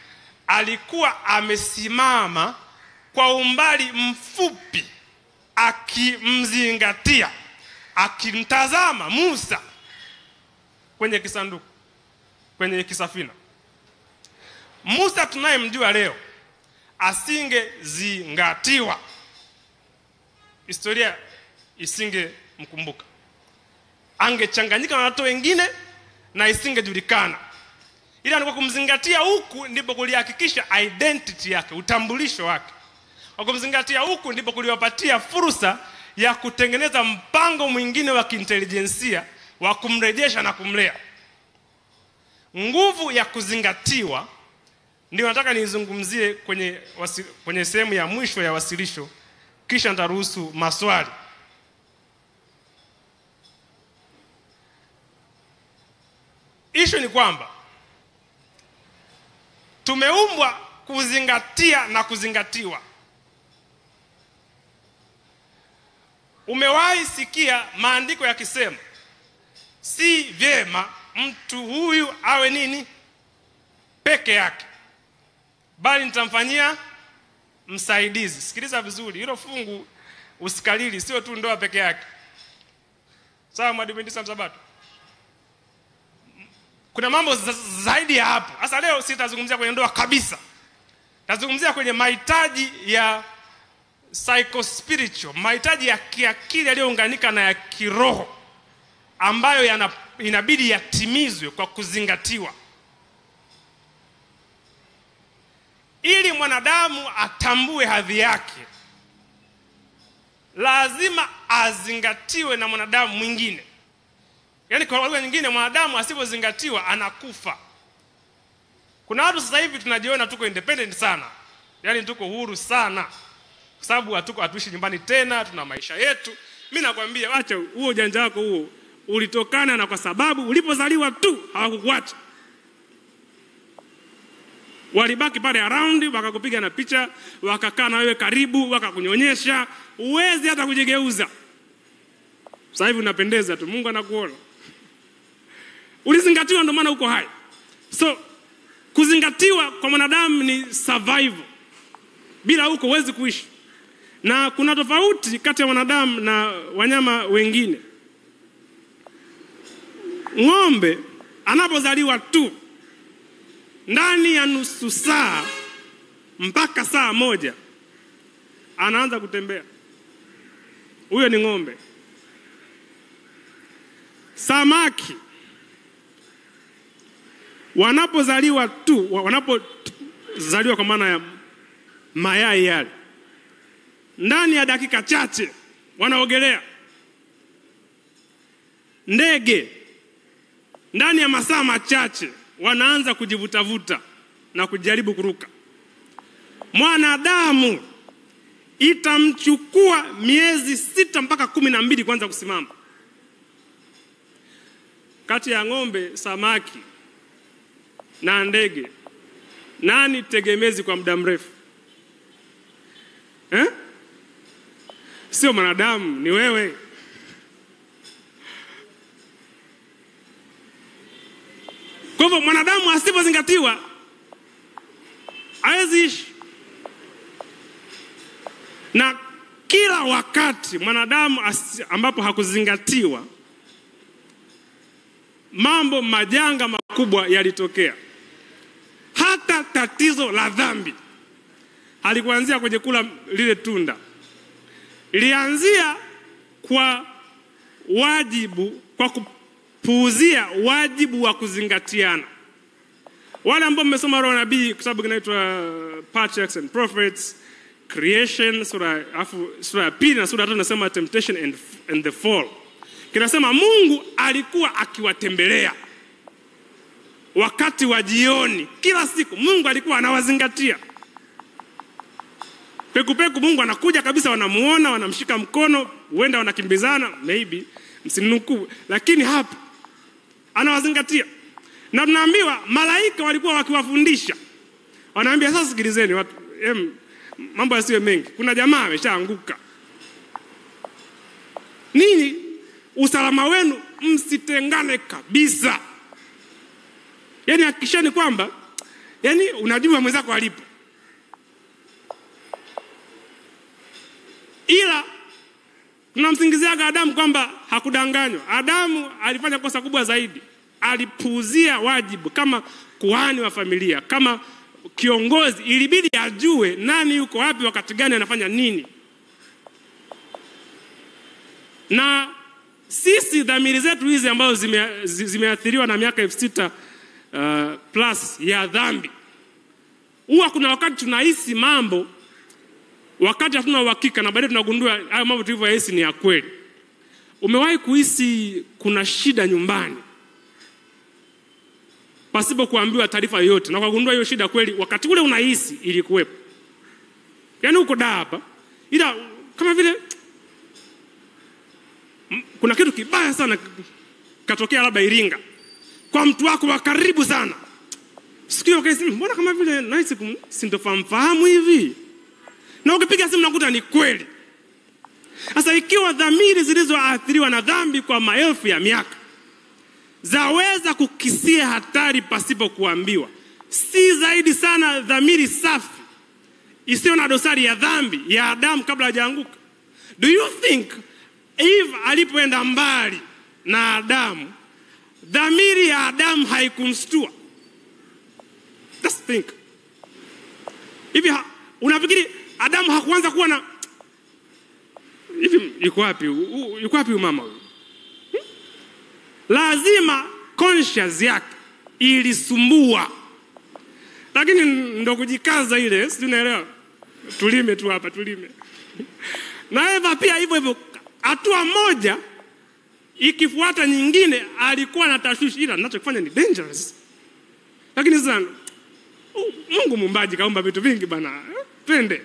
alikuwa amesimama kwa umbali mfupi akimzingatia, akimtazama Musa kwenye kisanduku, kwenye kisafina. Musa tunayemjua leo asingezingatiwa, historia isingemkumbuka, angechanganyika na watu wengine na isingejulikana. Ila alikuwa kumzingatia huku ndipo kulihakikisha identity yake, utambulisho wake. Kwa kumzingatia huku ndipo kuliwapatia fursa ya kutengeneza mpango mwingine wa kiintelijensia wa kumrejesha na kumlea. Nguvu ya kuzingatiwa ndio nataka nizungumzie kwenye sehemu ya mwisho ya wasilisho, kisha nitaruhusu maswali. Issue ni kwamba tumeumbwa kuzingatia na kuzingatiwa. Umewahi sikia maandiko yakisema si vyema mtu huyu awe nini? Peke yake, bali nitamfanyia msaidizi. Sikiliza vizuri, hilo fungu usikalili, sio tu ndoa peke yake. Sawa Mwadventista Msabato? Kuna mambo zaidi ya hapo. Sasa leo sitazungumzia kwenye ndoa kabisa. Tazungumzia kwenye mahitaji ya psycho-spiritual, mahitaji ya kiakili yaliyounganika na ya kiroho ambayo inabidi yatimizwe kwa kuzingatiwa. Ili mwanadamu atambue hadhi yake, lazima azingatiwe na mwanadamu mwingine. Yaani kwa lugha nyingine, mwanadamu asipozingatiwa anakufa. Kuna watu sasa hivi tunajiona tuko independent sana. Yaani tuko huru sana. Kwa sababu hatuishi nyumbani tena, tuna maisha yetu. Mimi nakwambia acha huo ujanja wako huo. Ulitokana na kwa sababu ulipozaliwa tu hawakukuacha. Walibaki pale around, wakakupiga na picha, wakakaa na wewe karibu, wakakunyonyesha, uwezi hata kujigeuza. Sasa hivi unapendeza tu, Mungu anakuona. Ulizingatiwa ndio maana uko hai. So kuzingatiwa kwa mwanadamu ni survival. Bila huko huwezi kuishi. Na kuna tofauti kati ya wanadamu na wanyama wengine. Ng'ombe anapozaliwa tu, ndani ya nusu saa mpaka saa moja anaanza kutembea. Huyo ni ng'ombe. Samaki wanapozaliwa tu, wanapozaliwa kwa maana ya mayai yale, ndani ya dakika chache wanaogelea. Ndege ndani ya masaa machache wanaanza kujivutavuta na kujaribu kuruka. Mwanadamu itamchukua miezi 6 mpaka 12 kwanza kusimama. Kati ya ng'ombe, samaki na ndege, nani tegemezi kwa muda mrefu? Sio mwanadamu, ni wewe. Kwa hivyo mwanadamu asipozingatiwa hawezi ishi. Na kila wakati mwanadamu ambapo hakuzingatiwa, mambo majanga makubwa yalitokea. Hata tatizo la dhambi halikuanzia kwenye kula lile tunda. Ilianzia kwa wajibu, kwa kupuuzia wajibu wa kuzingatiana. Wale ambao mmesoma roho nabii, kitabu kinaitwa Patriarchs and Prophets, Creation, sura ya 2 na sura ya 3 nasema Temptation and the Fall. Kinasema Mungu alikuwa akiwatembelea wakati wa jioni. Kila siku Mungu alikuwa anawazingatia. Peku Mungu anakuja kabisa, wanamuona, wanamshika mkono, huenda wanakimbizana, maybe, msinuku, lakini hapa anawazingatia. Na tunaambiwa malaika walikuwa wakiwafundisha. Wanaambia sasa sikilizeni watu, mambo yasiwe mengi. Kuna jamaa ameshaanguka. Nini? Usalama wenu msitengane kabisa. Yaani hakikisheni kwamba unajua mwenzako alipo. Ila tunamsingiziaga Adamu kwamba hakudanganywa. Adamu alifanya kosa kubwa zaidi. Alipuuzia wajibu kama kuhani wa familia, kama kiongozi. Ilibidi ajue nani yuko wapi wakati gani anafanya nini. Na sisi dhamiri zetu hizi ambazo zimeathiriwa na miaka 6,000 plus ya dhambi, huwa kuna wakati tunahisi mambo wakati hatuna uhakika, na baadaye tunagundua hayo mambo tulivyohisi ni ya kweli. Umewahi kuhisi kuna shida nyumbani pasipo kuambiwa taarifa yoyote, na kugundua hiyo shida kweli wakati ule unahisi ilikuwepo? Yaani uko hapa, ila kama vile kuna kitu kibaya sana katokea labda Iringa kwa mtu wako wa karibu sana. Sikio ukasema mbona kama vile nahisi sintofahamu hivi. Na ukipiga simu nakuta ni kweli. Sasa ikiwa dhamiri zilizoathiriwa na dhambi kwa maelfu ya miaka zaweza kukisia hatari pasipo kuambiwa, si zaidi sana dhamiri safi isiyo na dosari ya dhambi ya Adamu kabla hajaanguka? Do you think Eve alipoenda mbali na Adamu, dhamiri ya Adamu haikumstua? Just think. Hivi unafikiri Adamu hakuanza kuwa na hivi, yuko wapi mama huyu? Lazima conscious yake ilisumbua. Lakini ndo kujikaza ile, si unaelewa? Tulime tu hapa, tulime. Na Eva pia hivyo, hatua moja ikifuata nyingine alikuwa na tashwishi, ila ninachofanya ni dangerous. Lakini sasa Mungu muumbaji kaumba vitu vingi bana. Twende.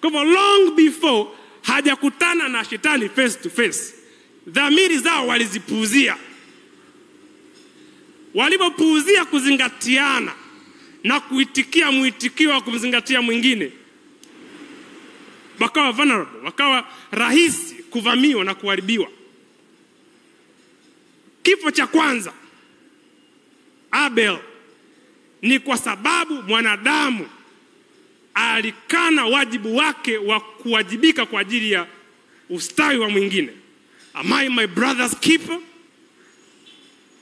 Kwa long before hajakutana na shetani face to face, dhamiri zao walizipuuzia. Walipopuuzia kuzingatiana, na kuitikia mwitikio wa kumzingatia mwingine. Wakawa vulnerable, wakawa rahisi kuvamiwa na kuharibiwa. Kifo cha kwanza Abel ni kwa sababu mwanadamu alikana wajibu wake wa kuwajibika kwa ajili ya ustawi wa mwingine. Am I my brother's keeper?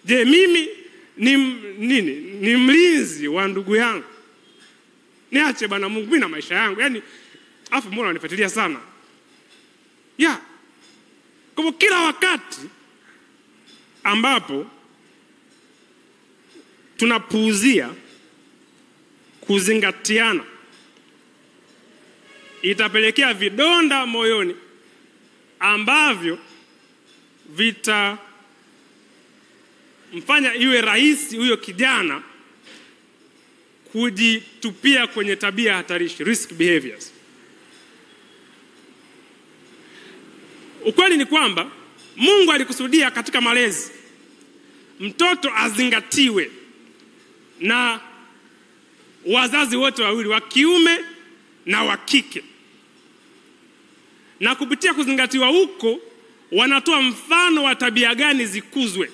Je, mimi ni mlinzi wa ndugu yangu? Niache bana Mungu, mimi na maisha yangu. Yaani afu mbona wanifuatilia sana? Kwa kila wakati ambapo tunapuuzia kuzingatiana, itapelekea vidonda moyoni ambavyo vitamfanya iwe rahisi huyo kijana kujitupia kwenye tabia hatarishi, risk behaviors. Ukweli ni kwamba Mungu alikusudia katika malezi mtoto azingatiwe na wazazi wote wawili, wa kiume na wa kike. Na kupitia kuzingatiwa huko wanatoa mfano wa tabia gani zikuzwe.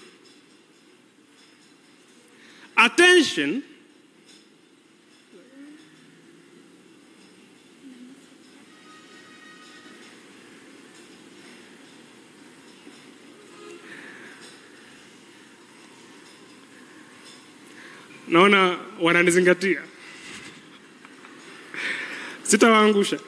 Attention naona wananizingatia. Sitawaangusha.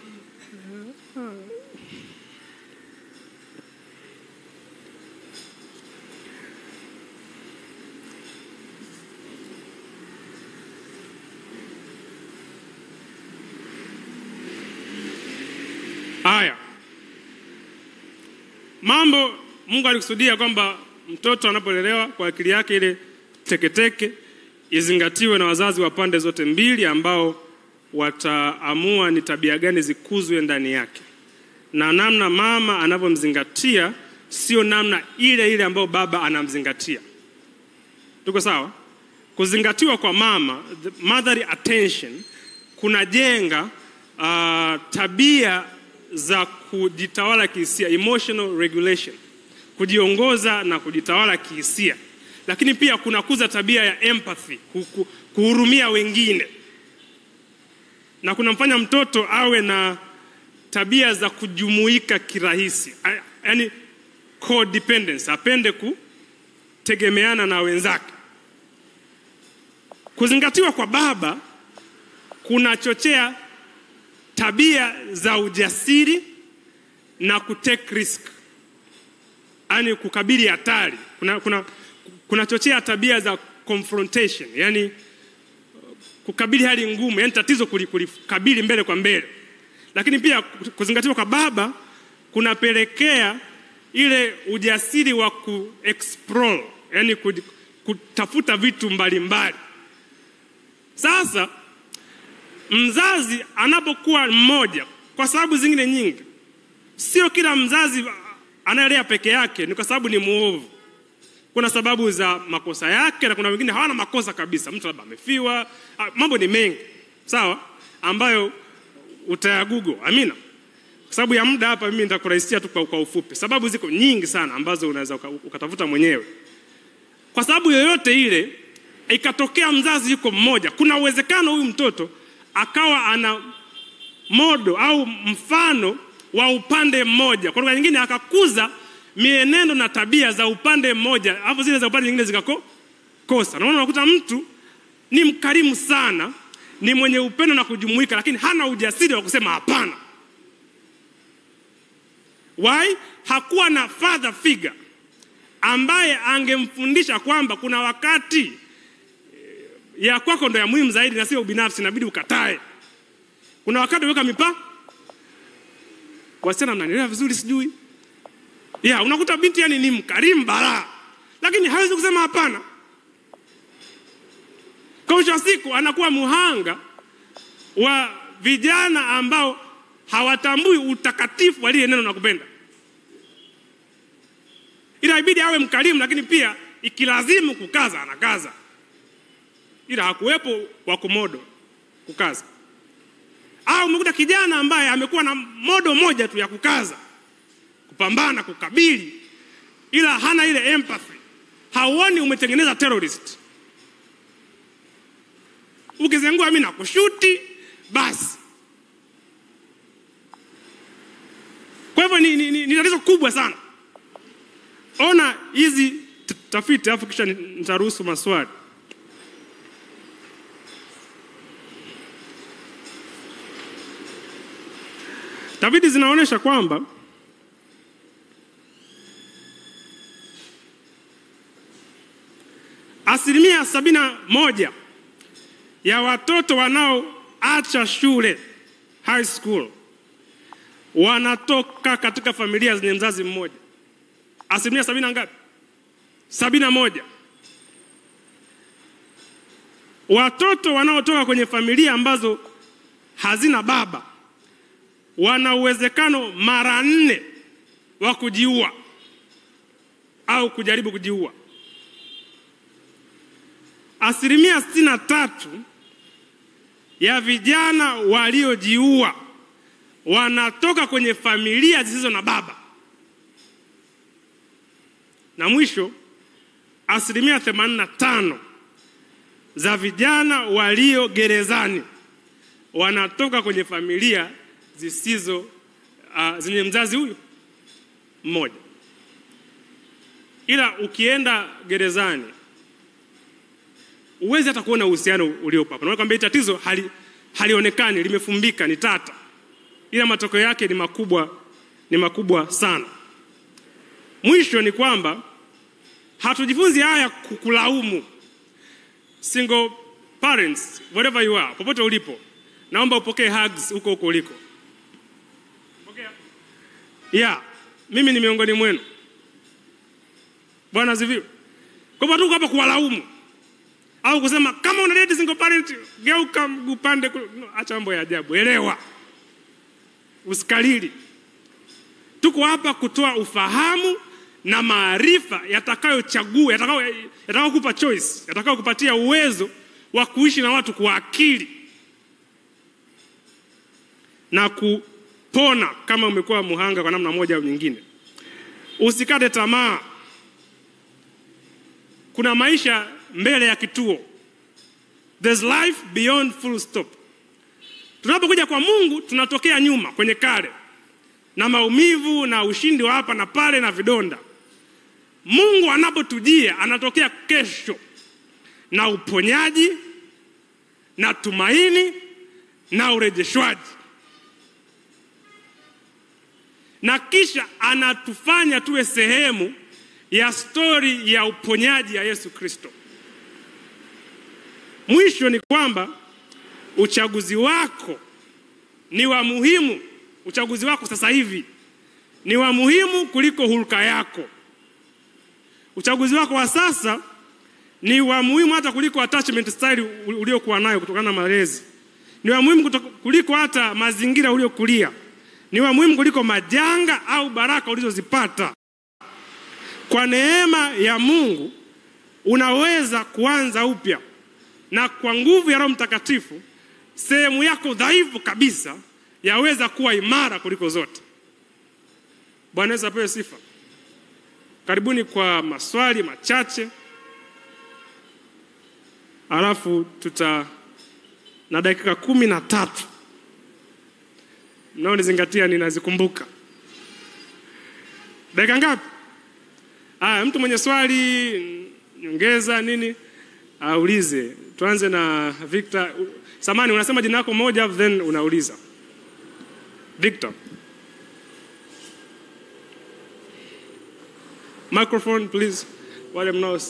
Haya. Mambo Mungu alikusudia kwamba mtoto anapolelewa kwa akili yake ile teketeke izingatiwe na wazazi wa pande zote mbili, ambao wataamua ni tabia gani zikuzwe ndani yake. Na namna mama anavyomzingatia sio namna ile ile ambayo baba anamzingatia. Tuko sawa? Kuzingatiwa kwa mama, the motherly attention, kunajenga tabia za kujitawala kihisia, emotional regulation, kujiongoza na kujitawala kihisia. Lakini pia kunakuza tabia ya empathy, kuhurumia wengine. Na kunamfanya mtoto awe na tabia za kujumuika kirahisi, yani codependence, apende kutegemeana na wenzake. Kuzingatiwa kwa baba kunachochea tabia za ujasiri na kutake risk, yani kukabili hatari. Kunachochea tabia za confrontation, yani kukabili hali ngumu, yani tatizo kulikabili mbele kwa mbele. Lakini pia kuzingatiwa kwa baba kunapelekea ile ujasiri wa kuexplore, yani kutafuta vitu mbalimbali. Sasa mzazi anapokuwa mmoja, kwa sababu zingine nyingi, sio kila mzazi anayelea peke yake ni kwa sababu ni muovu. Kuna sababu za makosa yake na kuna wengine hawana makosa kabisa. Mtu labda amefiwa, mambo ni mengi, sawa, ambayo utayagugo. Amina. Kwa sababu ya muda hapa mimi nitakurahisishia tu kwa ufupi. Sababu ziko nyingi sana ambazo unaweza ukatafuta mwenyewe. Kwa sababu yoyote ile ikatokea mzazi yuko mmoja, kuna uwezekano huyu mtoto akawa ana modo au mfano wa upande mmoja. Kwa lugha nyingine akakuza mienendo na tabia za upande mmoja, hapo zile za upande nyingine zikakosa. Naona unakuta mtu ni mkarimu sana, ni mwenye upendo na kujumuika, lakini hana ujasiri wa kusema hapana. Why? Hakuwa na father figure ambaye angemfundisha kwamba kuna wakati ya kwako ndo ya muhimu zaidi na sio ubinafsi, inabidi ukatae. Kuna wakati weka mipaka. Wasichana mnanielewa vizuri sijui? Unakuta binti yani ni mkarimu bara, lakini hawezi kusema hapana. Kwa siku anakuwa muhanga wa vijana ambao hawatambui utakatifu wa lile neno na kupenda. Inabidi awe mkarimu, lakini pia ikilazimu kukaza anakaza. ila hakuwepo wa kumodo kukaza. Au umekuta kijana ambaye amekuwa na modo moja tu ya kukaza, kupambana, kukabili, ila hana ile empathy. Hauoni umetengeneza terrorist. Ukizengua mimi na kushuti basi. Kwa hivyo ni tatizo kubwa sana. Ona hizi tafiti afu kisha nitaruhusu maswali. Tafiti zinaonyesha kwamba asilimia 71 ya watoto wanaoacha shule high school wanatoka katika familia zenye mzazi mmoja. Asilimia 70 ngapi? 71. Watoto wanaotoka kwenye familia ambazo hazina baba wana uwezekano mara 4 wa kujiua au kujaribu kujiua. Asilimia 63 ya vijana waliojiua wanatoka kwenye familia zisizo na baba. Na mwisho, asilimia 85 za vijana walio gerezani wanatoka kwenye familia zisizo zenye mzazi huyo mmoja. Ila ukienda gerezani uwezi hata kuona uhusiano uliopo hapa. Naona kwamba tatizo halionekani, limefumbika, ni tata. Ila matokeo yake ni makubwa sana. Mwisho ni kwamba hatujifunzi haya kukulaumu. Single parents, wherever you are, popote ulipo, naomba upokee hugs huko uliko. Pokea. Mimi ni miongoni mwenu. Bwana asifiwe. Kwa hivyo tuko hapa kuwalaumu au kusema kama una date single parent geuka upande, acha mambo ya ajabu. Elewa. Usikalili. Tuko hapa kutoa ufahamu na maarifa yatakayochagua, yatakayokupa choice, yatakayokupatia uwezo wa kuishi na watu kwa akili na kupona kama umekuwa muhanga kwa namna moja au nyingine. Usikate tamaa. Kuna maisha mbele ya kituo. There's life beyond full stop. Tunapokuja kwa Mungu tunatokea nyuma kwenye kale na maumivu na ushindi wa hapa na pale na vidonda. Mungu anapotujia anatokea kesho na uponyaji na tumaini na urejeshwaji. Na kisha anatufanya tuwe sehemu ya story ya uponyaji ya Yesu Kristo. Mwisho ni kwamba uchaguzi wako ni wa muhimu. Uchaguzi wako sasa hivi ni wa muhimu kuliko hulka yako. Uchaguzi wako wa sasa ni wa muhimu hata kuliko attachment style uliokuwa nayo kutokana na malezi. Ni wa muhimu kuliko hata mazingira uliokulia. Ni wa muhimu kuliko majanga au baraka ulizozipata. Kwa neema ya Mungu unaweza kuanza upya, na kwa nguvu ya Roho Mtakatifu sehemu yako dhaifu kabisa yaweza kuwa imara kuliko zote. Bwana Yesu apewe sifa. Karibuni kwa maswali machache. Alafu na dakika 13. Nao nizingatia ninazikumbuka. Dakika ngapi? Mtu mwenye swali, nyongeza nini? Aulize. Tuanze na Victor. Samani, unasema jina lako moja then unauliza. Victor. Microphone please. Wale mnao.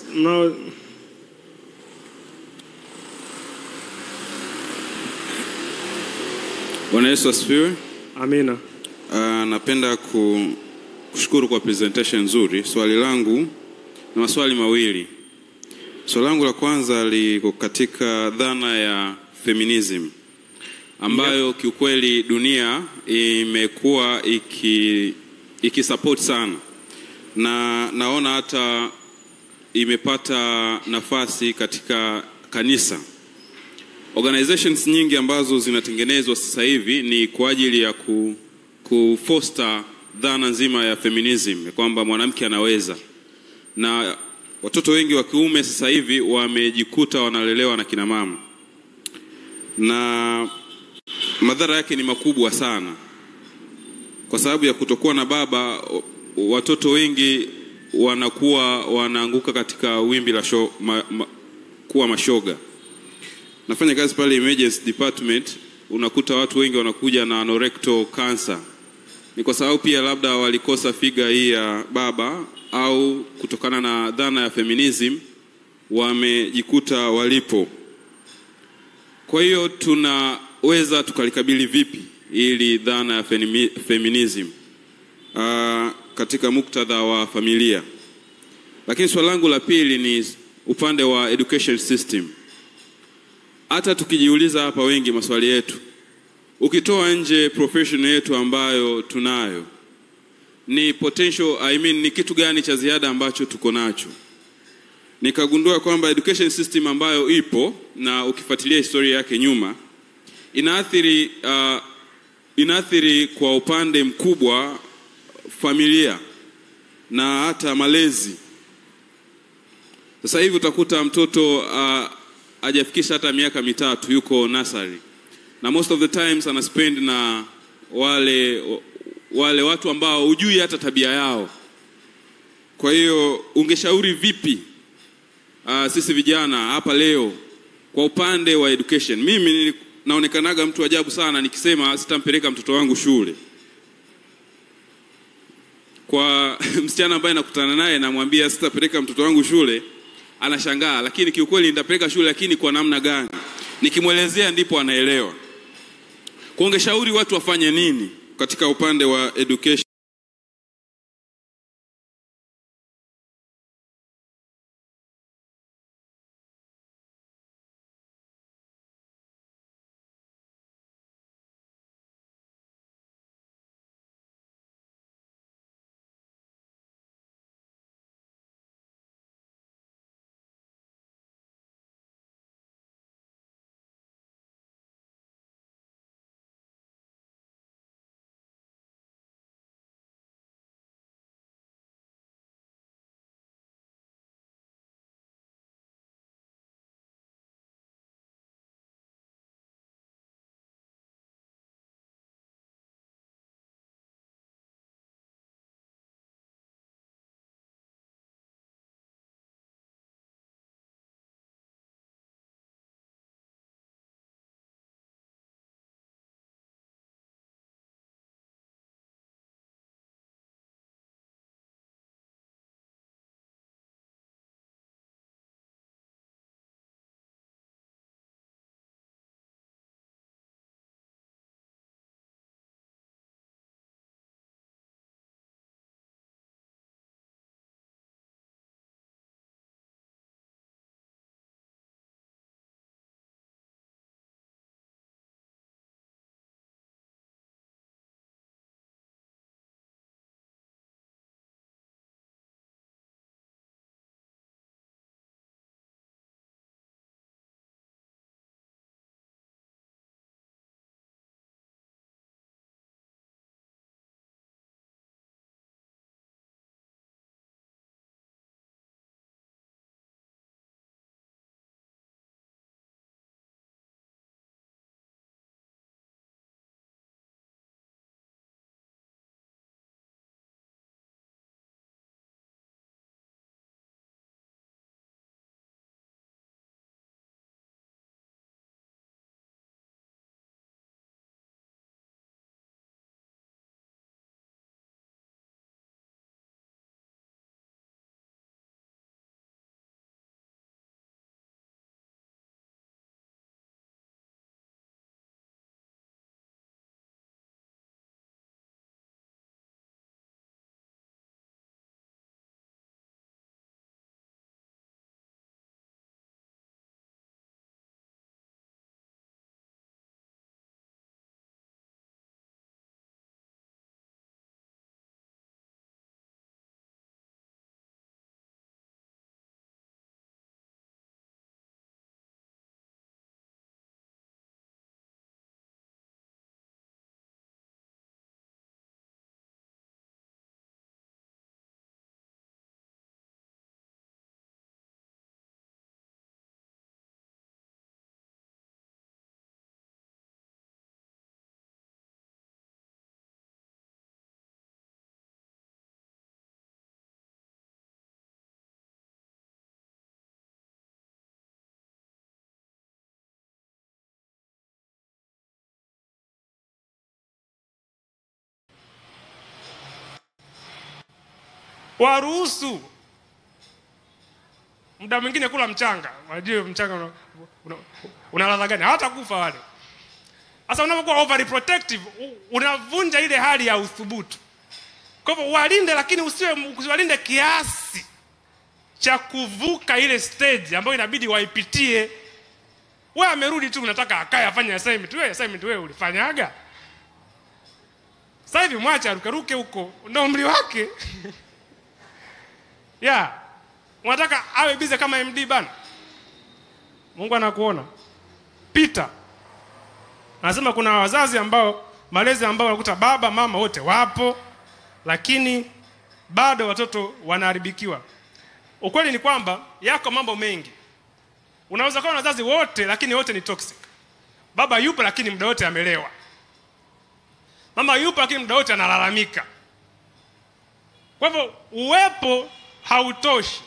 Bwana Yesu asifiwe. Amina. Napenda kushukuru kwa presentation nzuri. Swali langu na maswali mawili. Swali langu la kwanza liko katika dhana ya feminism ambayo kiukweli dunia imekuwa ikisupport sana, na naona hata imepata nafasi katika kanisa. Organizations nyingi ambazo zinatengenezwa sasa hivi ni kwa ajili ya kufoster dhana nzima ya feminism, kwamba mwanamke anaweza. Na watoto wengi wa kiume sasa hivi wamejikuta wanalelewa na kina mama, na madhara yake ni makubwa sana. Kwa sababu ya kutokuwa na baba, watoto wengi wanaanguka katika wimbi la kuwa mashoga. Nafanya kazi pale emergency department, unakuta watu wengi wanakuja na anorectal cancer. Ni kwa sababu pia labda walikosa figa hii ya baba, au kutokana na dhana ya feminism wamejikuta walipo. Kwa hiyo tunaweza tukalikabili vipi ili dhana ya feminism katika muktadha wa familia? Lakini swali langu la pili ni upande wa education system. Hata tukijiuliza hapa wengi maswali yetu, ukitoa nje profession yetu ambayo tunayo, ni potential, ni kitu gani cha ziada ambacho tuko nacho? Nikagundua kwamba education system ambayo ipo, na ukifuatilia historia yake nyuma, inaathiri kwa upande mkubwa familia na hata malezi. Sasa hivi utakuta mtoto hajafikisha hata miaka 3 yuko nursery, na most of the times ana spend na wale watu ambao hujui hata tabia yao. Kwa hiyo ungeshauri vipi sisi vijana hapa leo kwa upande wa education? Mimi naonekanaga mtu ajabu sana nikisema sitampeleka mtoto wangu shule. Kwa msichana ambaye nakutana naye namwambia sitapeleka mtoto wangu shule, anashangaa, lakini kiukweli nitapeleka shule, lakini kwa namna gani? Nikimuelezea ndipo anaelewa. Kwa ungeshauri watu wafanye nini katika upande wa education? Waruhusu. Muda mwingine kula mchanga. Unajua mchanga una ladha gani? Hawatakufa wale. Sasa unapokuwa overly protective, unavunja ile hali ya uthubutu. Kwa hivyo walinde, lakini usiwalinde kiasi cha kuvuka ile stage ambayo inabidi waipitie. Wewe amerudi tu unataka akae afanye assignment. Wewe ulifanyaga? Sasa hivi mwacha aruke huko, ndio umri wake. Unataka awe busy kama MD bana. Mungu anakuona. Peter anasema kuna wazazi ambao malezi ambao wanakuta baba mama wote wapo, lakini bado watoto wanaharibikiwa. Ukweli ni kwamba yako mambo mengi. Unaweza kuwa na wazazi wote lakini wote ni toxic. Baba yupo lakini muda wote amelewa. Mama yupo lakini muda wote analalamika. Kwa hivyo uwepo hautoshi.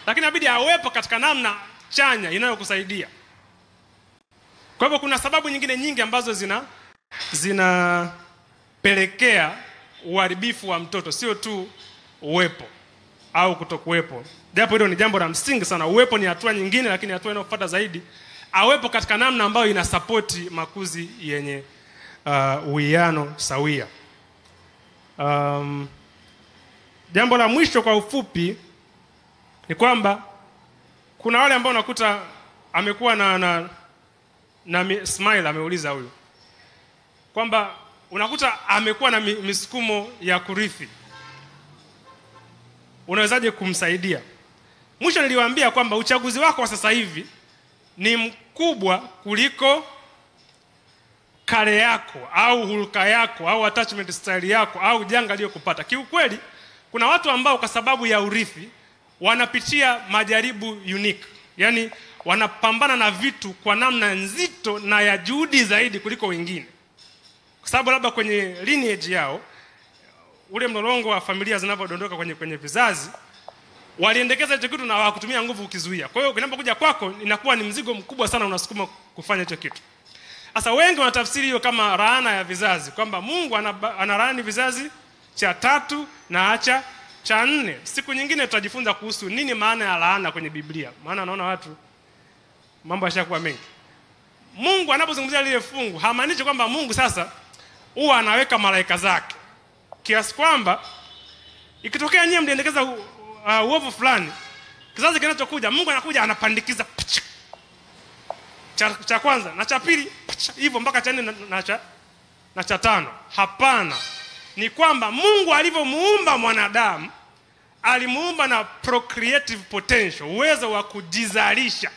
Lakini inabidi awepo katika namna chanya inayokusaidia. Kwa hivyo kuna sababu nyingine nyingi ambazo zinapelekea uharibifu wa mtoto, sio tu uwepo au kutokuwepo. Japo hilo ni jambo la msingi sana. Uwepo ni hatua nyingine, lakini hatua inayofuata zaidi awepo katika namna ambayo inasapoti makuzi yenye uwiano sawia. Jambo la mwisho kwa ufupi ni kwamba kuna wale ambao unakuta amekuwa na smile, ameuliza huyu kwamba unakuta amekuwa na misukumo ya kurithi. Unawezaje kumsaidia? Mwisho niliwaambia kwamba uchaguzi wako wa sasa hivi ni mkubwa kuliko kale yako au hulka yako au attachment style yako au janga lililokupata. Kiukweli kuna watu ambao kwa sababu ya urithi wanapitia majaribu unique. Yaani wanapambana na vitu kwa namna nzito na ya juhudi zaidi kuliko wengine. Kwa sababu labda kwenye lineage yao, ule mlolongo wa familia zinavyodondoka kwenye vizazi, waliendekeza hicho kitu na hawakutumia nguvu ukizuia. Kwa hiyo kinapokuja kwako inakuwa ni mzigo mkubwa sana unasukuma kufanya hicho kitu. Sasa wengi wanatafsiri hiyo kama laana ya vizazi, kwamba Mungu analaani vizazi cha 3 na acha cha 4. Siku nyingine tutajifunza kuhusu nini maana ya laana kwenye Biblia. Maana naona watu mambo yashakuwa mengi. Mungu anapozungumzia lile fungu hamaanishi kwamba Mungu sasa huwa anaweka malaika zake kiasi kwamba ikitokea nyinyi mliendekeza uovu fulani, kizazi kinachokuja Mungu anakuja anapandikiza cha kwanza na cha pili hivyo mpaka cha 4 na cha 5. Hapana. Ni kwamba Mungu alivyomuumba mwanadamu alimuumba na procreative potential, uwezo wa kujizalisha.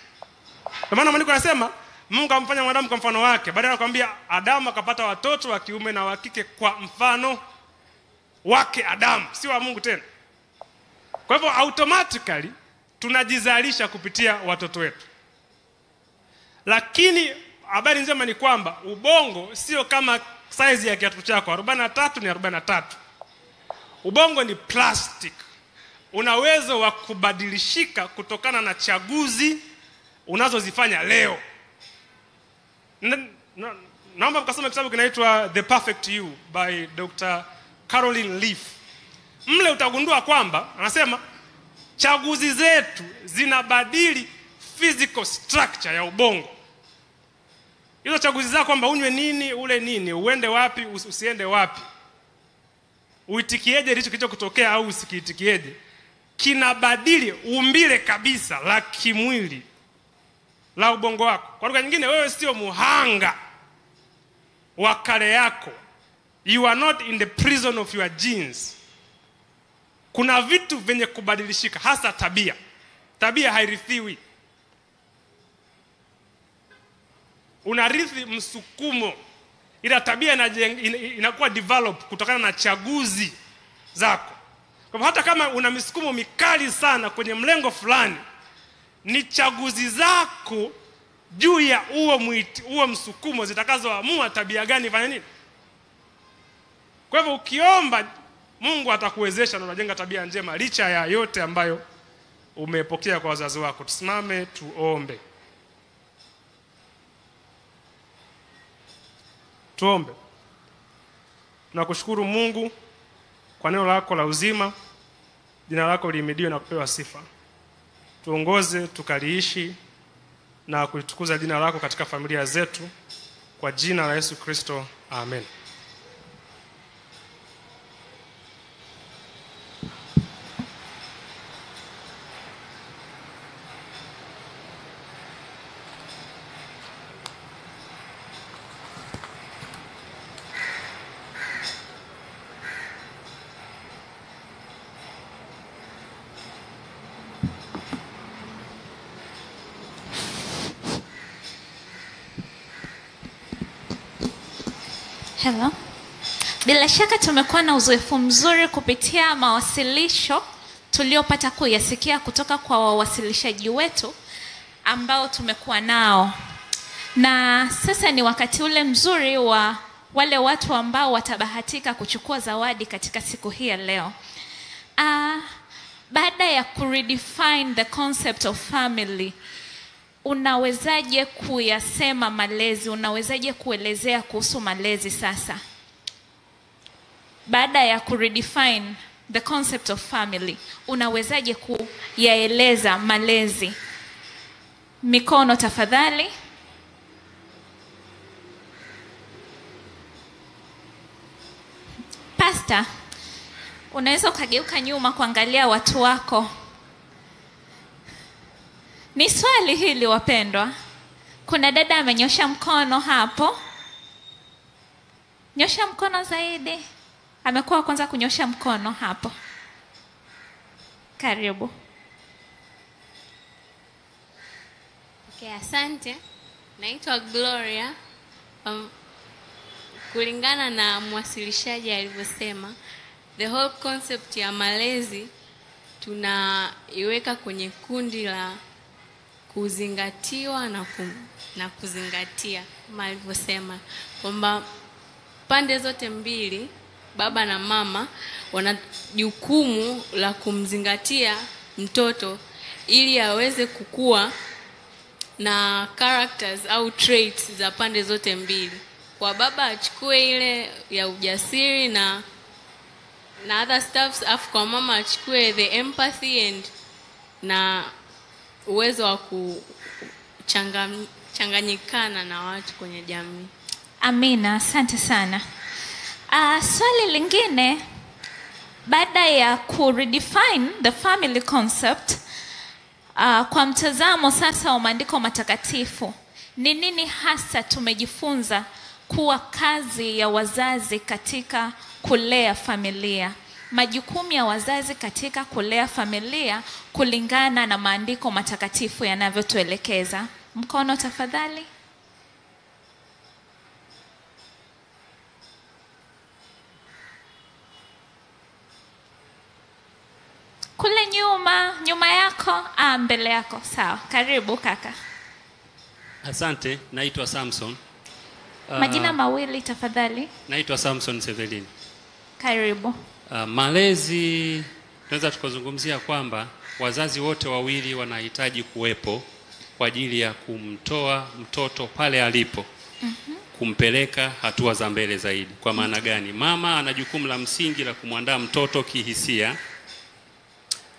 Kwa maana maandiko yanasema Mungu amfanya mwanadamu kwa mfano wake. Baadaye anakuambia Adamu akapata watoto wa kiume na wa kike kwa mfano wake Adamu, si wa Mungu tena. Kwa hivyo automatically tunajizalisha kupitia watoto wetu. Lakini habari njema ni kwamba ubongo sio kama size ya kiatu chako. 43 ni 43. Ubongo ni plastic. Una uwezo wa kubadilishika kutokana na chaguzi unazozifanya leo. Naomba mkasome kitabu kinaitwa The Perfect You by Dr. Caroline Leaf. Mle utagundua kwamba anasema chaguzi zetu zinabadili physical structure ya ubongo. Hizo chaguzi zako kwamba unywe nini, ule nini, uende wapi, usiende wapi, uitikieje hicho kilichokutokea au usikiitikieje, kinabadili umbile kabisa la kimwili la ubongo wako. Kwa lugha nyingine, wewe sio muhanga wa kale yako. You are not in the prison of your genes. Kuna vitu venye kubadilishika, hasa tabia. Tabia hairithiwi. Unarithi msukumo, ila tabia inakuwa develop kutokana na chaguzi zako. Kwa hivyo hata kama una misukumo mikali sana kwenye mlengo fulani, ni chaguzi zako juu ya huo msukumo zitakazoamua tabia gani fanya nini. Kwa hivyo ukiomba, Mungu atakuwezesha na unajenga tabia njema licha ya yote ambayo umepokea kwa wazazi wako. Tusimame tuombe. Tuombe. Tunakushukuru Mungu kwa neno lako la uzima. Jina lako lihimidiwe na kupewa sifa. Tuongoze tukaliishi na kulitukuza jina lako katika familia zetu, kwa jina la Yesu Kristo. Amen. Hello. Bila shaka tumekuwa na uzoefu mzuri kupitia mawasilisho tuliopata kuyasikia kutoka kwa wawasilishaji wetu ambao tumekuwa nao. Na sasa ni wakati ule mzuri wa wale watu ambao watabahatika kuchukua zawadi katika siku hii ya leo. Baada ya kuredefine the concept of family, unawezaje kuyasema malezi? Unawezaje kuelezea kuhusu malezi sasa? Baada ya kuredefine the concept of family, unawezaje kuyaeleza malezi? Mikono tafadhali. Pastor, unaweza ukageuka nyuma kuangalia watu wako. Ni swali hili wapendwa. Kuna dada amenyosha mkono hapo. Nyosha mkono zaidi. Amekuwa kwanza kunyosha mkono hapo. Karibu. Okay, asante. Naitwa Gloria. Kulingana na mwasilishaji alivyosema, the whole concept ya malezi tunaiweka kwenye kundi la kuzingatiwa na kuzingatia, kama alivyosema kwamba pande zote mbili, baba na mama, wana jukumu la kumzingatia mtoto ili aweze kukua na characters au traits za pande zote mbili. Kwa baba achukue ile ya ujasiri na other stuffs, afu kwa mama achukue the empathy and na uwezo wa kuchanganyikana na watu kwenye jamii. Amina, asante sana. Swali lingine, baada ya kuredefine the family concept, kwa mtazamo sasa wa maandiko matakatifu, ni nini hasa tumejifunza kuwa kazi ya wazazi katika kulea familia, majukumu ya wazazi katika kulea familia kulingana na maandiko matakatifu yanavyotuelekeza. Mkono tafadhali. Kule nyuma yako, mbele yako. Sawa, karibu kaka. Asante, naitwa Samson. Majina mawili tafadhali. Naitwa Samson Sevelin. Karibu. Malezi, tunaweza tukazungumzia kwamba wazazi wote wawili wanahitaji kuwepo kwa ajili ya kumtoa mtoto pale alipo, kumpeleka hatua za mbele zaidi. Kwa maana gani? Mama ana jukumu la msingi la kumwandaa mtoto kihisia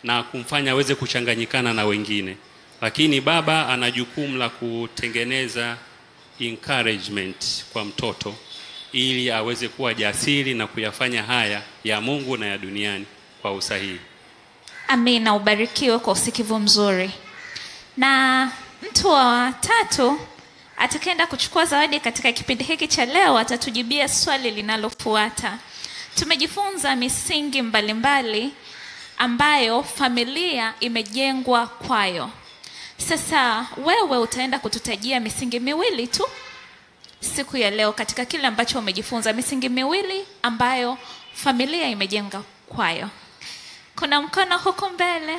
na kumfanya aweze kuchanganyikana na wengine, lakini baba ana jukumu la kutengeneza encouragement kwa mtoto ili aweze kuwa jasiri na kuyafanya haya ya Mungu na ya duniani kwa usahihi. Amina, ubarikiwe kwa usikivu mzuri. Na mtu wa tatu atakaenda kuchukua zawadi katika kipindi hiki cha leo atatujibia swali linalofuata. Tumejifunza misingi mbalimbali ambayo familia imejengwa kwayo. Sasa wewe utaenda kututajia misingi miwili tu siku ya leo katika kile ambacho umejifunza, misingi miwili ambayo familia imejenga kwayo. Kuna mkono huko mbele.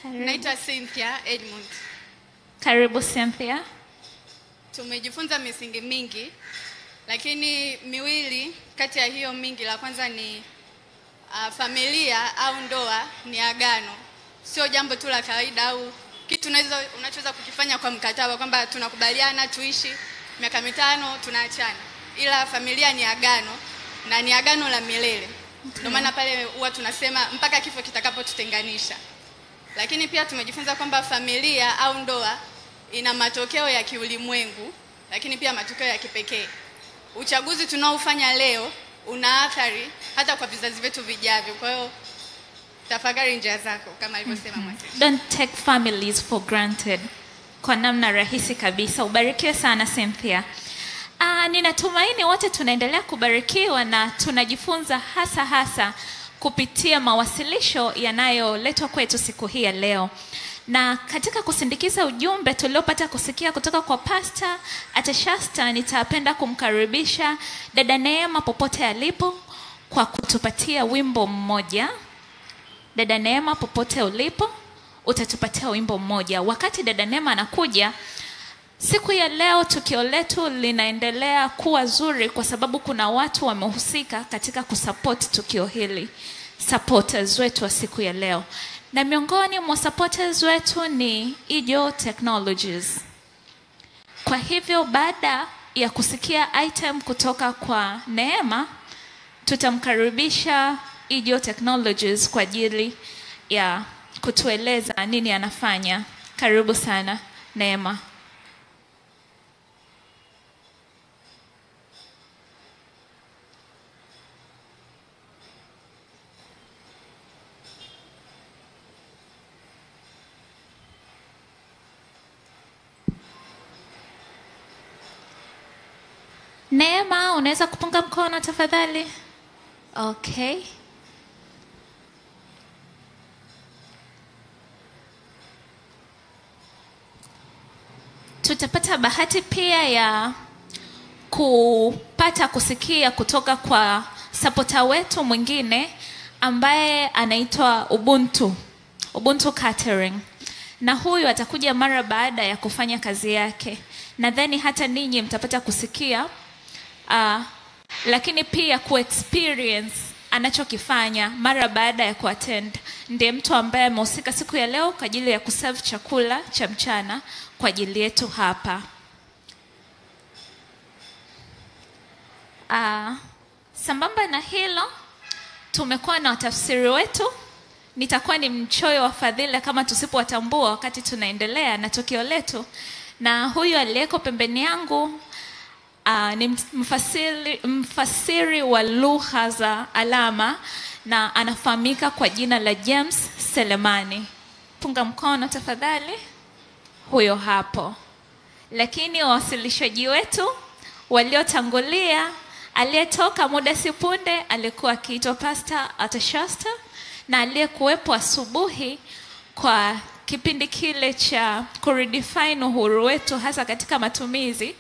Naitwa Cynthia Edmund. Karibu Cynthia. Tumejifunza misingi mingi, lakini miwili kati ya hiyo mingi, la kwanza ni familia au ndoa ni agano. Sio jambo tu la kawaida au kitu unachoweza kukifanya kwa mkataba kwamba tunakubaliana tuishi miaka 5 tunaachana. Ila familia ni agano na ni agano la milele. Ndio maana pale huwa tunasema mpaka kifo kitakapotutenganisha. Lakini pia tumejifunza kwamba familia au ndoa ina matokeo ya kiulimwengu, lakini pia matokeo ya kipekee. Uchaguzi tunaofanya leo una athari hata kwa vizazi vyetu vijavyo. Kwa hiyo tafakari njia zako kama alivyosema mwasisi. Don't take families for granted. Kwa namna rahisi kabisa. Ubarikiwe sana Cynthia. Ninatumaini wote tunaendelea kubarikiwa na tunajifunza hasa kupitia mawasilisho yanayoletwa kwetu siku hii ya leo. Na katika kusindikiza ujumbe tuliopata kusikia kutoka kwa Pastor Atashasta, nitapenda kumkaribisha dada Neema popote alipo kwa kutupatia wimbo mmoja. Dada Neema, popote ulipo, utatupatia wimbo mmoja. Wakati dada Neema anakuja, siku ya leo tukio letu linaendelea kuwa zuri kwa sababu kuna watu wamehusika katika kusupport tukio hili. Supporters wetu wa siku ya leo. Na miongoni mwa supporters wetu ni Ijo Technologies. Kwa hivyo baada ya kusikia item kutoka kwa Neema, tutamkaribisha Ijo Technologies kwa ajili ya kutueleza nini anafanya. Karibu sana Neema. Neema, unaweza kupunga mkono tafadhali? Okay. Tutapata bahati pia ya kupata kusikia kutoka kwa supporter wetu mwingine ambaye anaitwa Ubuntu Catering. Na huyu atakuja mara baada ya kufanya kazi yake. Nadhani hata ninyi mtapata kusikia lakini pia ku-experience anachokifanya mara baada ya kuattend. Ndiye mtu ambaye amehusika siku ya leo kwa ajili ya kuserve chakula cha mchana kwa ajili yetu hapa. Sambamba na hilo, tumekuwa na watafsiri wetu. Nitakuwa ni mchoyo wa fadhila kama tusipowatambua wakati tunaendelea na tukio letu. Na huyu aliyeko pembeni yangu ni mfasiri wa lugha za alama na anafahamika kwa jina la James Selemani. Punga mkono tafadhali. Huyo hapo. Lakini wawasilishaji wetu waliotangulia, aliyetoka muda si punde alikuwa akiitwa Pastor Atashasta, na aliyekuwepo asubuhi kwa kipindi kile cha kuredefine uhuru wetu hasa katika matumizi,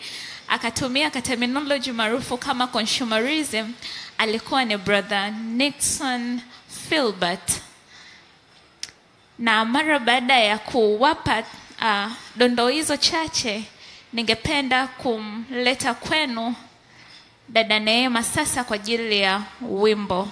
akatumia terminology maarufu kama consumerism, alikuwa ni Brother Nixon Philbert. Na mara baada ya kuwapa dondoo hizo chache, ningependa kumleta kwenu dada Neema sasa kwa ajili ya wimbo.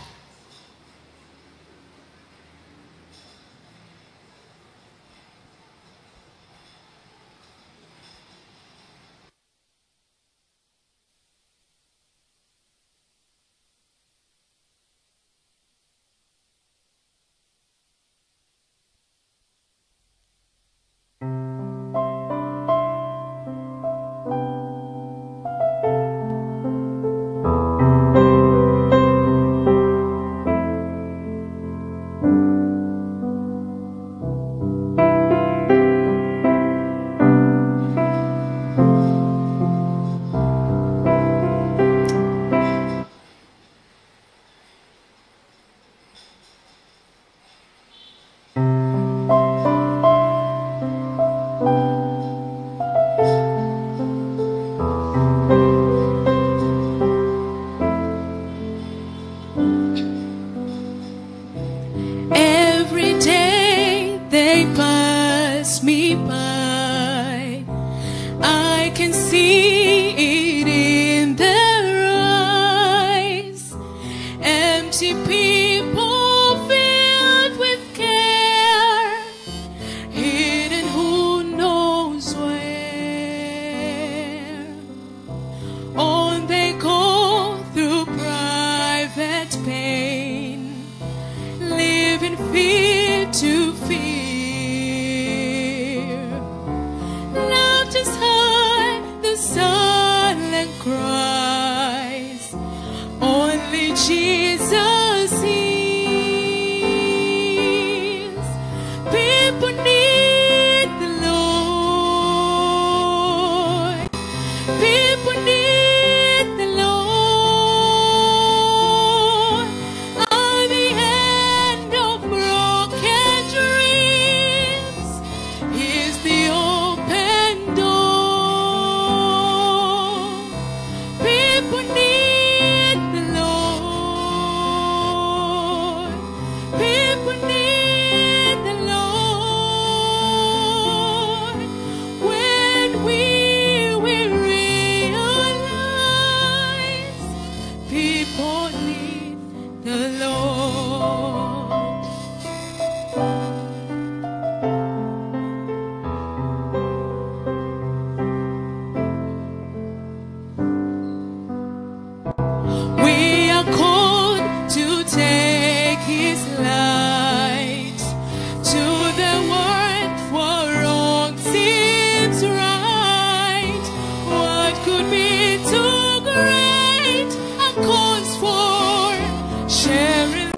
Sharing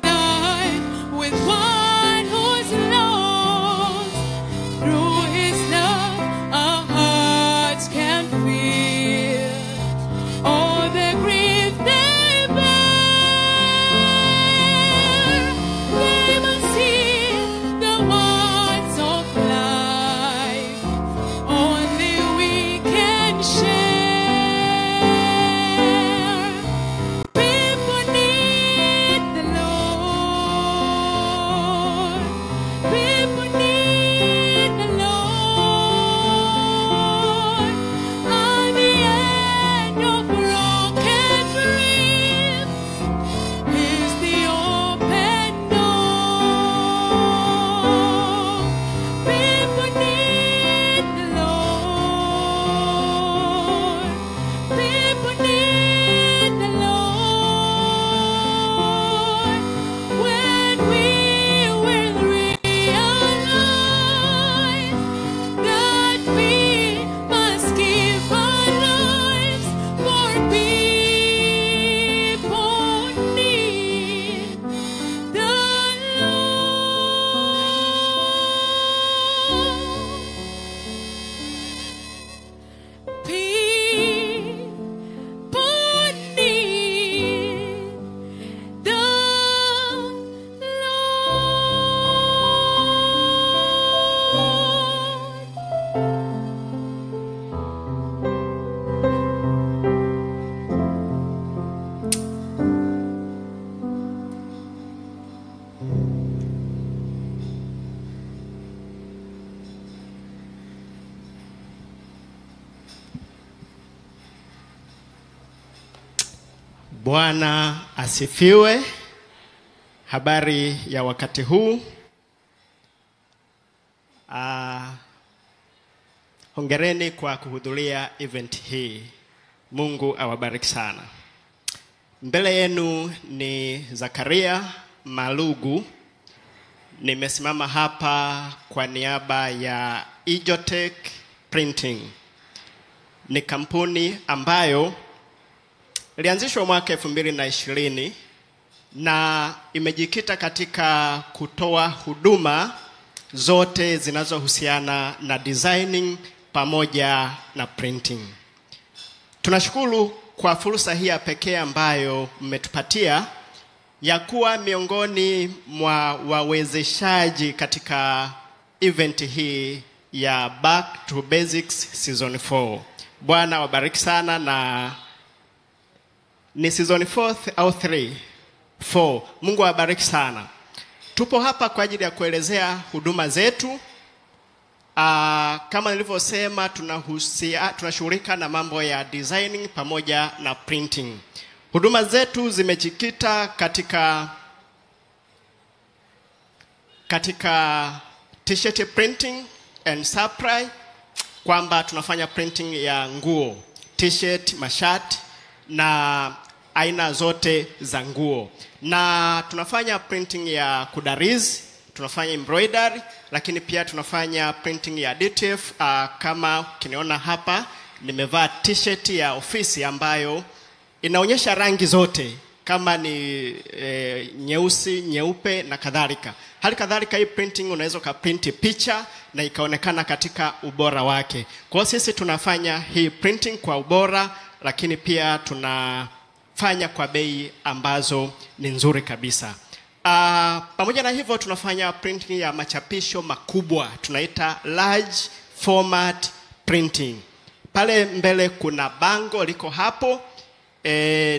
Bwana asifiwe. Habari ya wakati huu. Hongereni kwa kuhudhuria event hii. Mungu awabariki sana. Mbele yenu ni Zakaria Malugu. Nimesimama hapa kwa niaba ya Ijotech Printing. Ni kampuni ambayo ilianzishwa mwaka 2020 na imejikita katika kutoa huduma zote zinazohusiana na designing pamoja na printing. Tunashukuru kwa fursa hii ya pekee ambayo mmetupatia ya kuwa miongoni mwa wawezeshaji katika event hii ya Back to Basics Season 4. Bwana wabariki sana. Na ni Season 4 au 3? 4. Mungu awabariki sana. Tupo hapa kwa ajili ya kuelezea huduma zetu. Kama nilivyosema, tunashughulika na mambo ya designing pamoja na printing. Huduma zetu zimejikita katika t-shirt printing and supply, kwamba tunafanya printing ya nguo, t-shirt, mashati na aina zote za nguo. Na tunafanya printing ya kudarizi, tunafanya embroidery, lakini pia tunafanya printing ya DTF. Kama ukiniona hapa nimevaa t-shirt ya ofisi ambayo inaonyesha rangi zote, kama ni nyeusi, nyeupe na kadhalika. Hali kadhalika hii printing unaweza kuprinti picha na ikaonekana katika ubora wake. Kwa sisi tunafanya hii printing kwa ubora, lakini pia tunafanya kwa bei ambazo ni nzuri kabisa. Pamoja na hivyo tunafanya printing ya machapisho makubwa, tunaita large format printing. Pale mbele kuna bango liko hapo.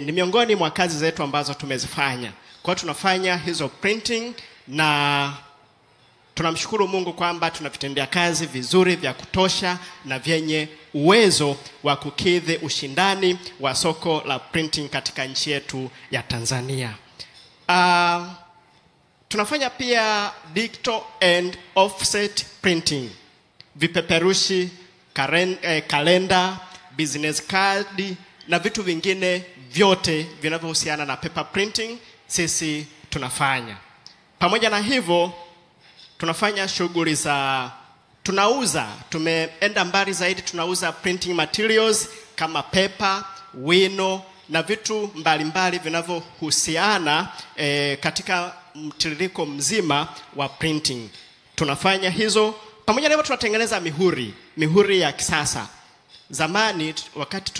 Ni miongoni mwa kazi zetu ambazo tumezifanya. Kwa tunafanya hizo printing na tunamshukuru Mungu kwamba tunavitendea kazi vizuri vya kutosha na vyenye uwezo wa kukidhi ushindani wa soko la printing katika nchi yetu ya Tanzania. Tunafanya pia digital and offset printing, vipeperushi, kalenda, business card na vitu vingine vyote vinavyohusiana na paper printing sisi tunafanya. Pamoja na hivyo tunafanya shughuli za tumeenda mbali zaidi, tunauza printing materials kama paper, wino na vitu mbalimbali vinavyohusiana katika mtiririko mzima wa printing. Tunafanya hizo. Pamoja na hivyo tunatengeneza mihuri ya kisasa. Zamani wakati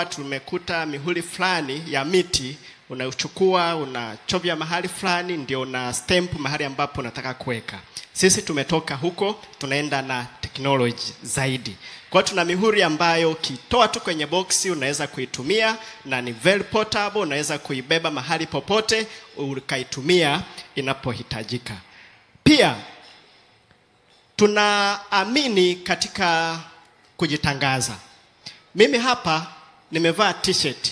tumekuta mihuri fulani ya miti, unachukua unachovya mahali fulani ndio una stamp mahali ambapo unataka kuweka. Sisi tumetoka huko, tunaenda na technology zaidi. Kwa hiyo tuna mihuri ambayo ukitoa tu kwenye boksi unaweza kuitumia na ni very portable, unaweza kuibeba mahali popote ukaitumia inapohitajika. Pia tunaamini katika kujitangaza. Mimi hapa nimevaa t-shirt.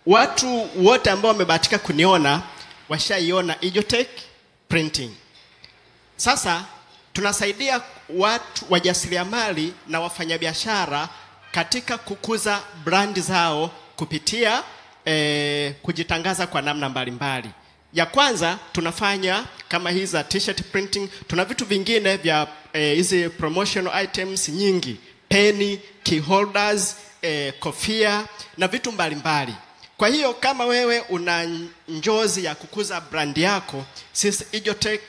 Watu wote ambao wamebahatika kuniona washaiona Ijotech Printing. Sasa tunasaidia watu wajasiriamali na wafanyabiashara katika kukuza brandi zao kupitia kujitangaza kwa namna mbalimbali. Ya kwanza tunafanya kama hizi za t-shirt printing, tuna vitu vingine vya hizi promotional items nyingi, peni, key holders, kofia na vitu mbalimbali. Kwa hiyo kama wewe una njozi ya kukuza brand yako, sisi Ijotech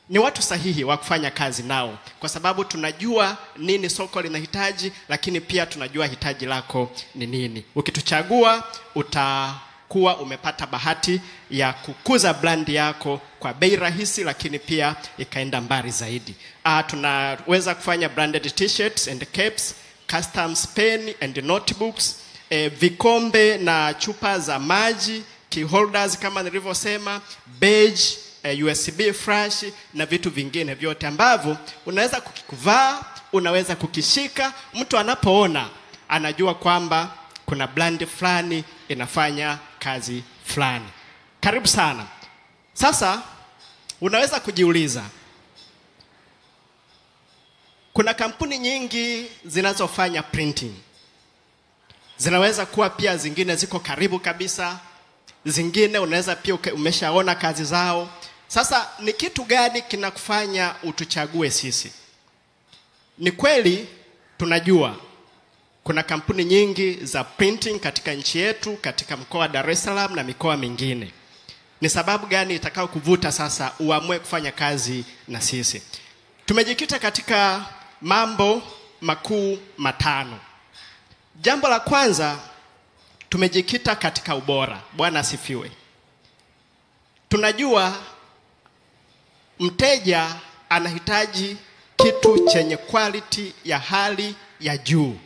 ni watu sahihi wa kufanya kazi nao, kwa sababu tunajua nini soko linahitaji, lakini pia tunajua hitaji lako ni nini. Ukituchagua utakuwa umepata bahati ya kukuza brand yako kwa bei rahisi, lakini pia ikaenda mbali zaidi. Tunaweza kufanya branded t-shirts and caps, customs pen and notebooks, vikombe na chupa za maji, key holders kama nilivyosema, badge, USB flash na vitu vingine vyote ambavyo unaweza kukivaa, unaweza kukishika, mtu anapoona anajua kwamba kuna brand fulani inafanya kazi fulani. Karibu sana. Sasa unaweza kujiuliza, kuna kampuni nyingi zinazofanya printing. Zinaweza kuwa pia zingine ziko karibu kabisa, zingine unaweza pia umeshaona kazi zao. Sasa ni kitu gani kinakufanya utuchague sisi? Ni kweli tunajua kuna kampuni nyingi za printing katika nchi yetu, katika mkoa wa Dar es Salaam na mikoa mingine. Ni sababu gani itakao kuvuta sasa uamue kufanya kazi na sisi? Tumejikita katika mambo makuu matano. Jambo la kwanza, tumejikita katika ubora. Bwana asifiwe. Tunajua mteja anahitaji kitu chenye quality ya hali ya juu.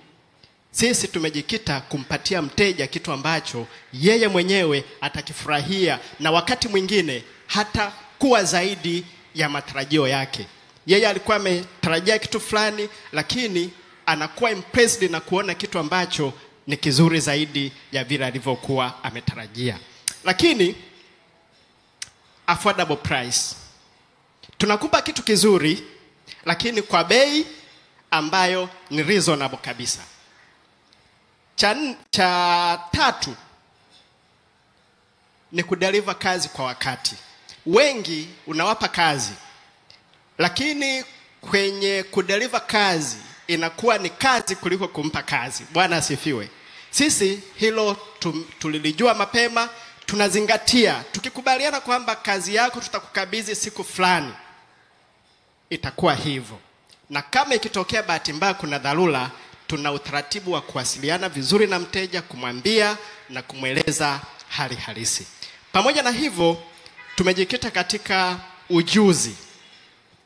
Sisi tumejikita kumpatia mteja kitu ambacho yeye mwenyewe atakifurahia, na wakati mwingine hata kuwa zaidi ya matarajio yake. Yeye alikuwa ametarajia kitu fulani, lakini anakuwa impressed na kuona kitu ambacho ni kizuri zaidi ya vile alivyokuwa ametarajia. Lakini affordable price. Tunakupa kitu kizuri lakini kwa bei ambayo ni reasonable kabisa. Cha tatu ni kudeliver kazi kwa wakati. Wengi unawapa kazi, lakini kwenye kudeliver kazi inakuwa ni kazi kuliko kumpa kazi. Bwana asifiwe. Sisi hilo tulilijua mapema, tunazingatia. Tukikubaliana kwamba kazi yako tutakukabidhi siku fulani, itakuwa hivyo. Na kama ikitokea bahati mbaya kuna dharura, tuna utaratibu wa kuwasiliana vizuri na mteja, kumwambia na kumweleza hali halisi. Pamoja na hivyo, tumejikita katika ujuzi.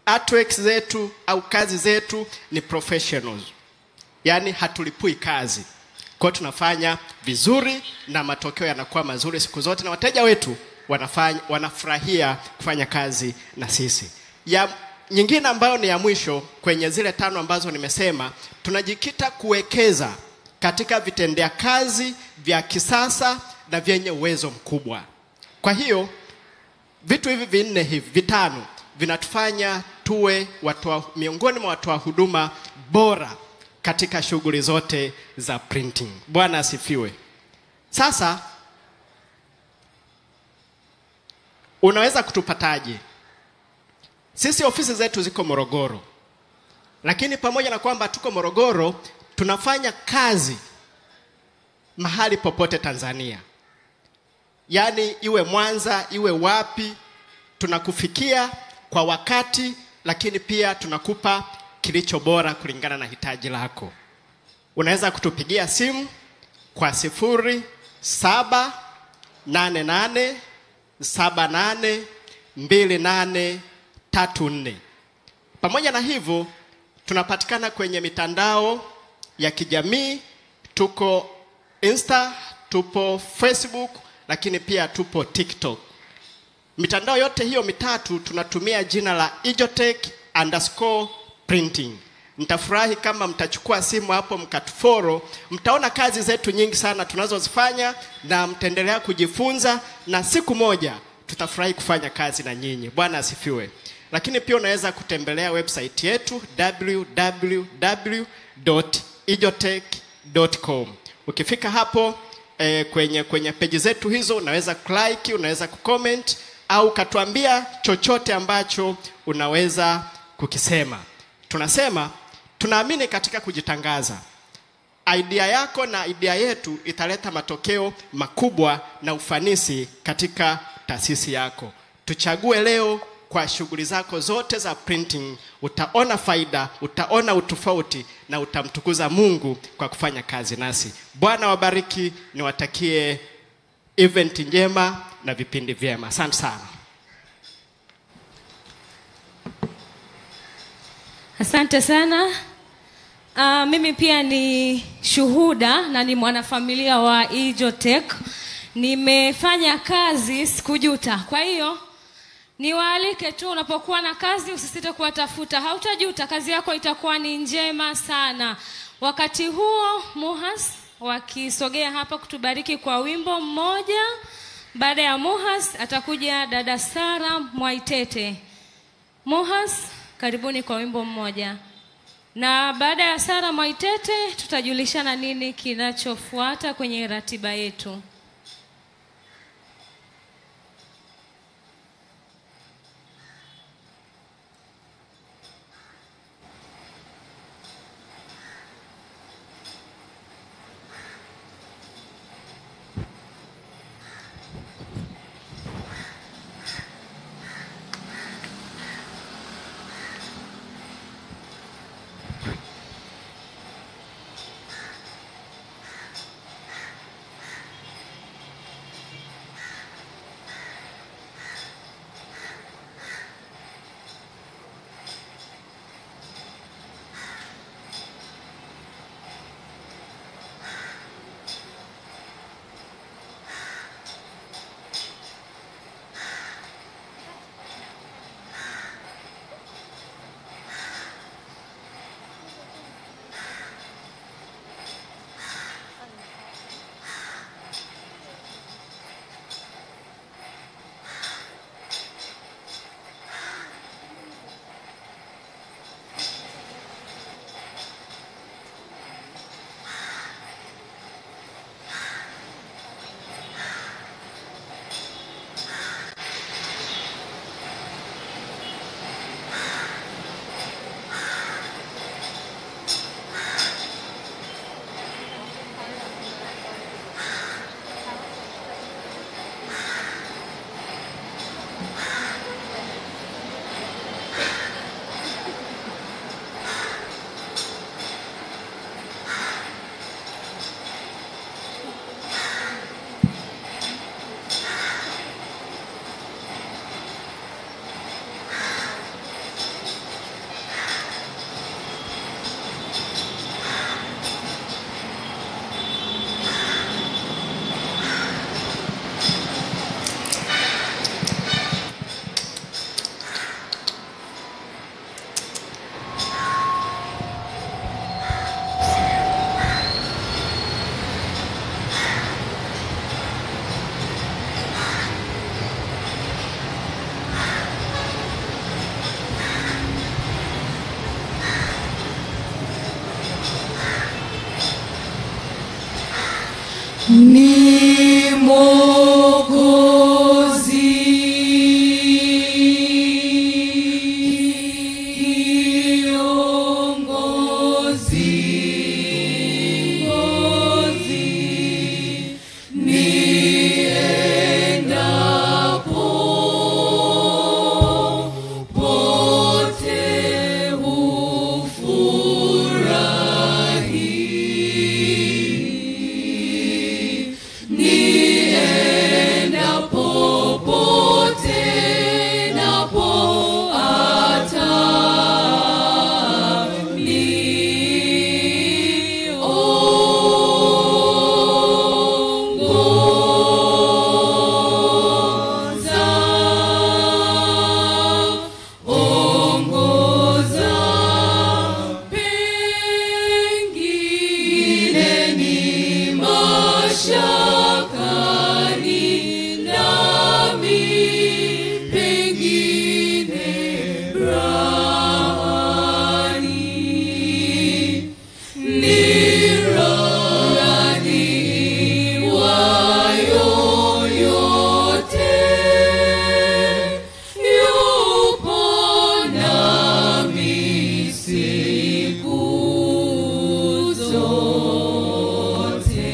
Artworks zetu au kazi zetu ni professionals. Yaani hatulipui kazi. Kwa tunafanya vizuri na matokeo yanakuwa mazuri siku zote, na wateja wetu wanafurahia kufanya kazi na sisi. Nyingine ambayo ni ya mwisho kwenye zile 5 ambazo nimesema, tunajikita kuwekeza katika vitendea kazi vya kisasa na vyenye uwezo mkubwa. Kwa hiyo vitu hivi vinne hivi vitano vinatufanya tuwe miongoni mwa watoa huduma bora katika shughuli zote za printing. Bwana asifiwe. Sasa unaweza kutupataje? Sisi ofisi zetu ziko Morogoro. Lakini pamoja na kwamba tuko Morogoro, tunafanya kazi mahali popote Tanzania. Yaani iwe Mwanza, iwe wapi, tunakufikia kwa wakati, lakini pia tunakupa kilicho bora kulingana na hitaji lako. Unaweza kutupigia simu kwa 0788782834. Pamoja na hivyo, tunapatikana kwenye mitandao ya kijamii. Tuko Insta, tupo Facebook, lakini pia tupo TikTok. Mitandao yote hiyo mitatu tunatumia jina la ijotech_printing. Nitafurahi kama mtachukua simu hapo mkatufollow. Mtaona kazi zetu nyingi sana tunazozifanya na mtaendelea kujifunza, na siku moja tutafurahi kufanya kazi na nyinyi. Bwana asifiwe. Lakini pia unaweza kutembelea website yetu www.ijotech.com. Ukifika hapo kwenye page zetu hizo, unaweza like, unaweza kucomment au katuambia chochote ambacho unaweza kukisema. Tunasema tunaamini katika kujitangaza. Idea yako na idea yetu italeta matokeo makubwa na ufanisi katika taasisi yako. Tuchague leo kwa shughuli zako zote za printing. Utaona faida, utaona utofauti na utamtukuza Mungu kwa kufanya kazi nasi. Bwana wabariki, niwatakie event njema na vipindi vyema. Asante sana. Asante sana. Mimi pia ni shuhuda na ni mwanafamilia wa Ijotech. Nimefanya kazi sikujuta. Kwa hiyo niwaalike tu, unapokuwa na kazi usisite kuwatafuta. Hautajuta, kazi yako itakuwa ni njema sana. Wakati huo Muhas wakisogea hapa kutubariki kwa wimbo mmoja. Baada ya Muhas atakuja dada Sara Mwaitete. Muhas, karibuni kwa wimbo mmoja. Na baada ya Sara Mwaitete tutajulishana nini kinachofuata kwenye ratiba yetu. Ni Mwokozi zote.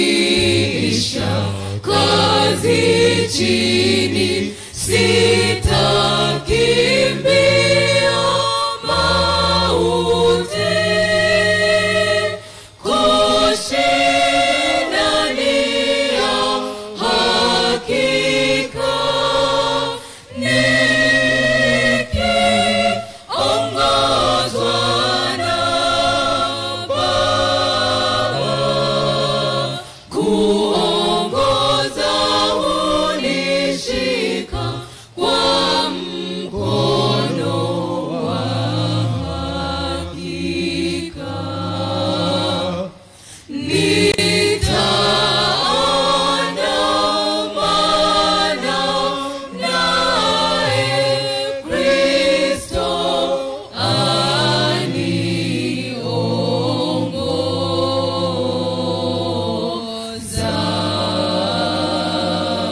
nikiisha kazi chini, sitakimbia mauti, kushinda ni ya hakika, nikiongozwa na Baba, kuongoza hunishika kwa mkono wa hakika, nitaandamana naye Kristo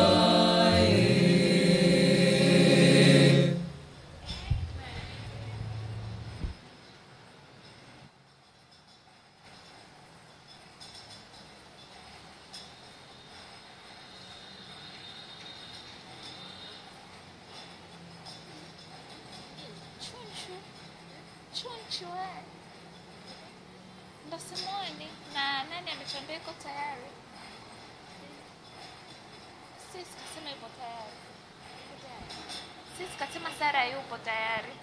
aniongozaye. Chunchu ndo Simoni na nani ametuambia iko tayari? Sisi kasema yupo tayari. Sisi kasema Sara yupo tayari.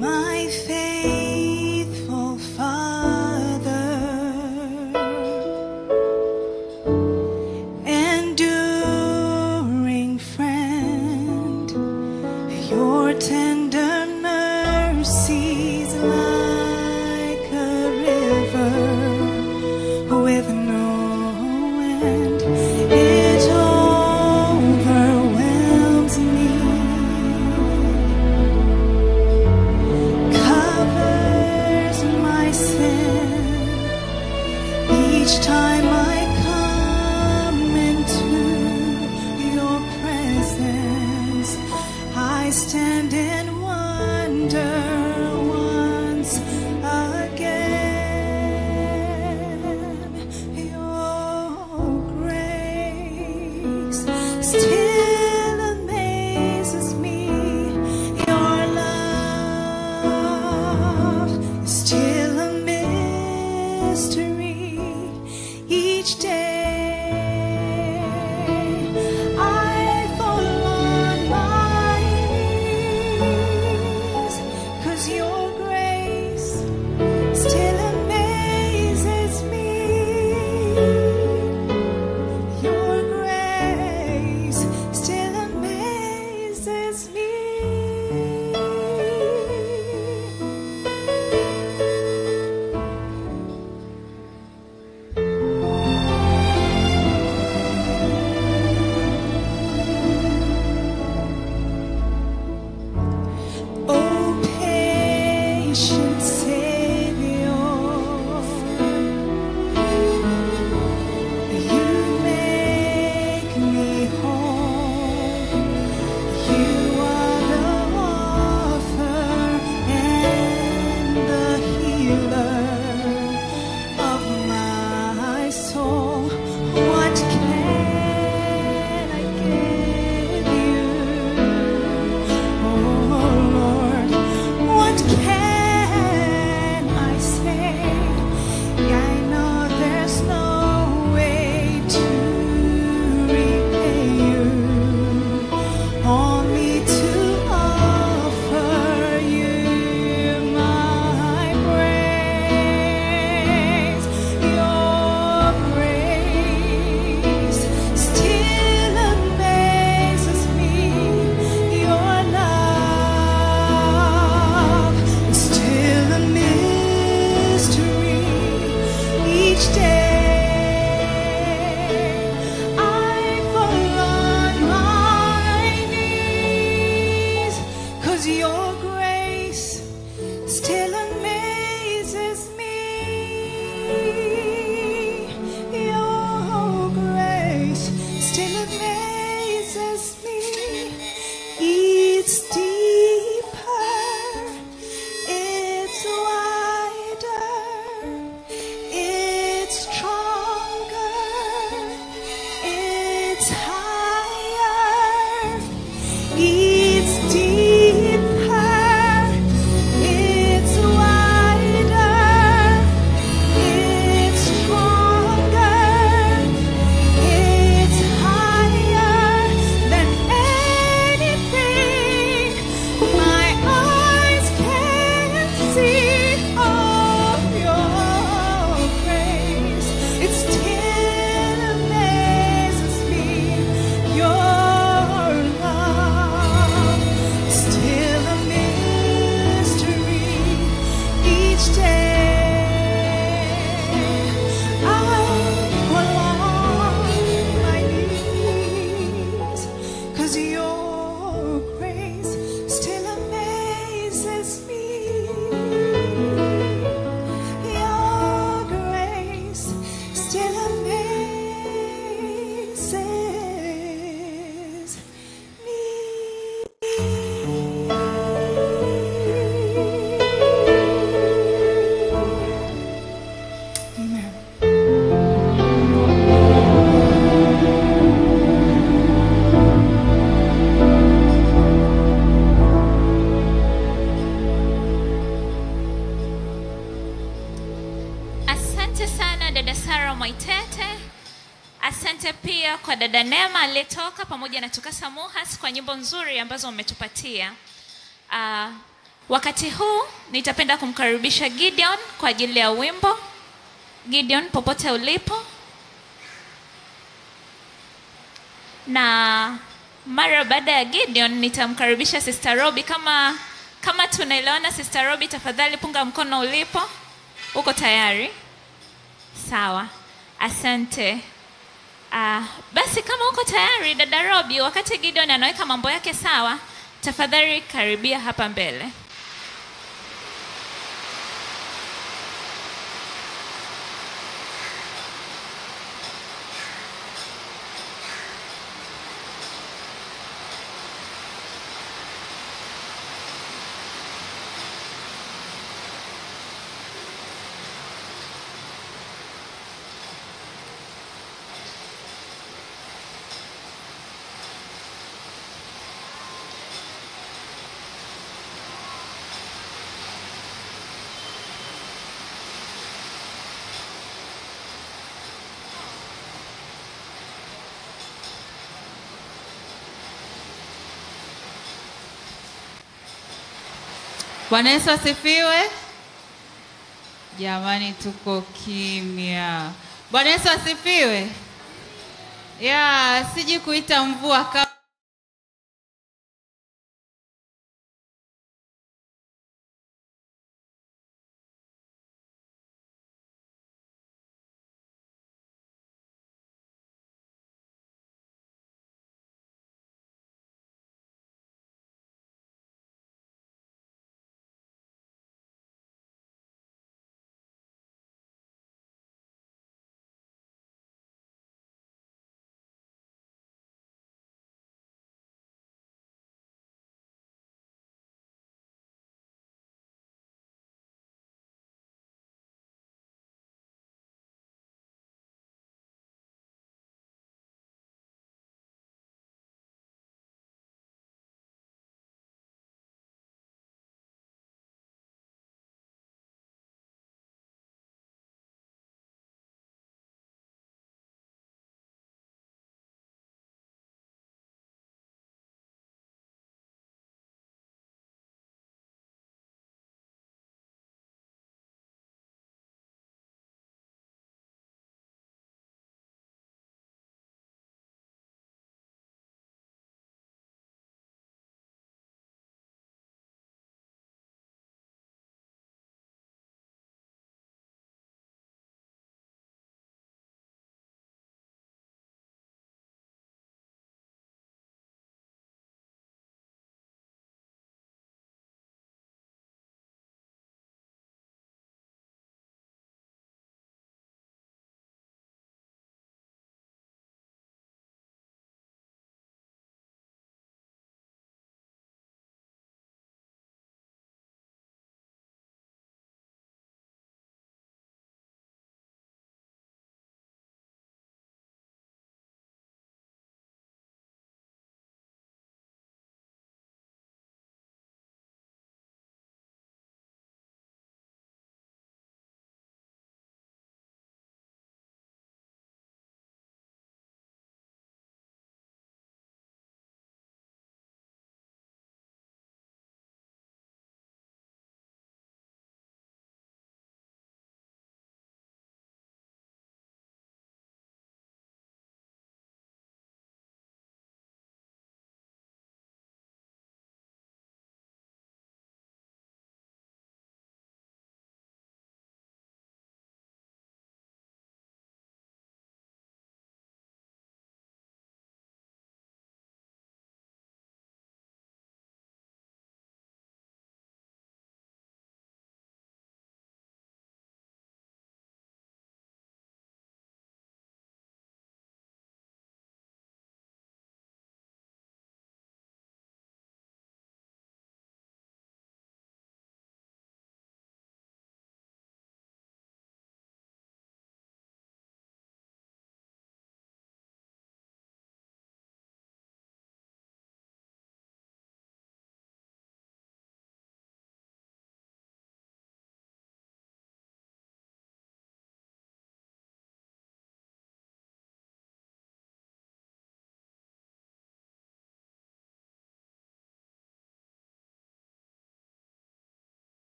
My faithful Father, enduring friend, your tender mercies like a river with no end, it overwhelms me, covers my sin each time I come into your presence. I stand in wonder once again. Your grace still amazes me. Your love is still a mystery each day. I fall on my amazes me. It's deeper, it's wider, it's stronger, it's higher. It's deeper, it's wider, it's stronger, it's higher than anything my eyes can see. Of your grace, it still amazes me. Your love, still a mystery each day. I fall on my knees, 'cause your grace still amazes me. Your grace still amazes me. Amen. Asante sana dada Sara Mwaitete. Asante pia kwa dada Neema aliyetoka pamoja na Tukasa Muhas kwa nyimbo nzuri ambazo umetupatia. Wakati huu nitapenda kumkaribisha Gideon kwa ajili ya wimbo. Gideon, popote ulipo. Na mara baada ya Gideon nitamkaribisha Sister Robi. Kama tunaelewana Sister Robi, tafadhali punga mkono ulipo. Uko tayari? Sawa. Asante. Basi kama uko tayari dada Robi, wakati Gideon anaweka mambo yake sawa, tafadhali karibia hapa mbele. Bwana Yesu asifiwe. Jamani, tuko kimya. Bwana Yesu asifiwe. Siji kuita mvua kama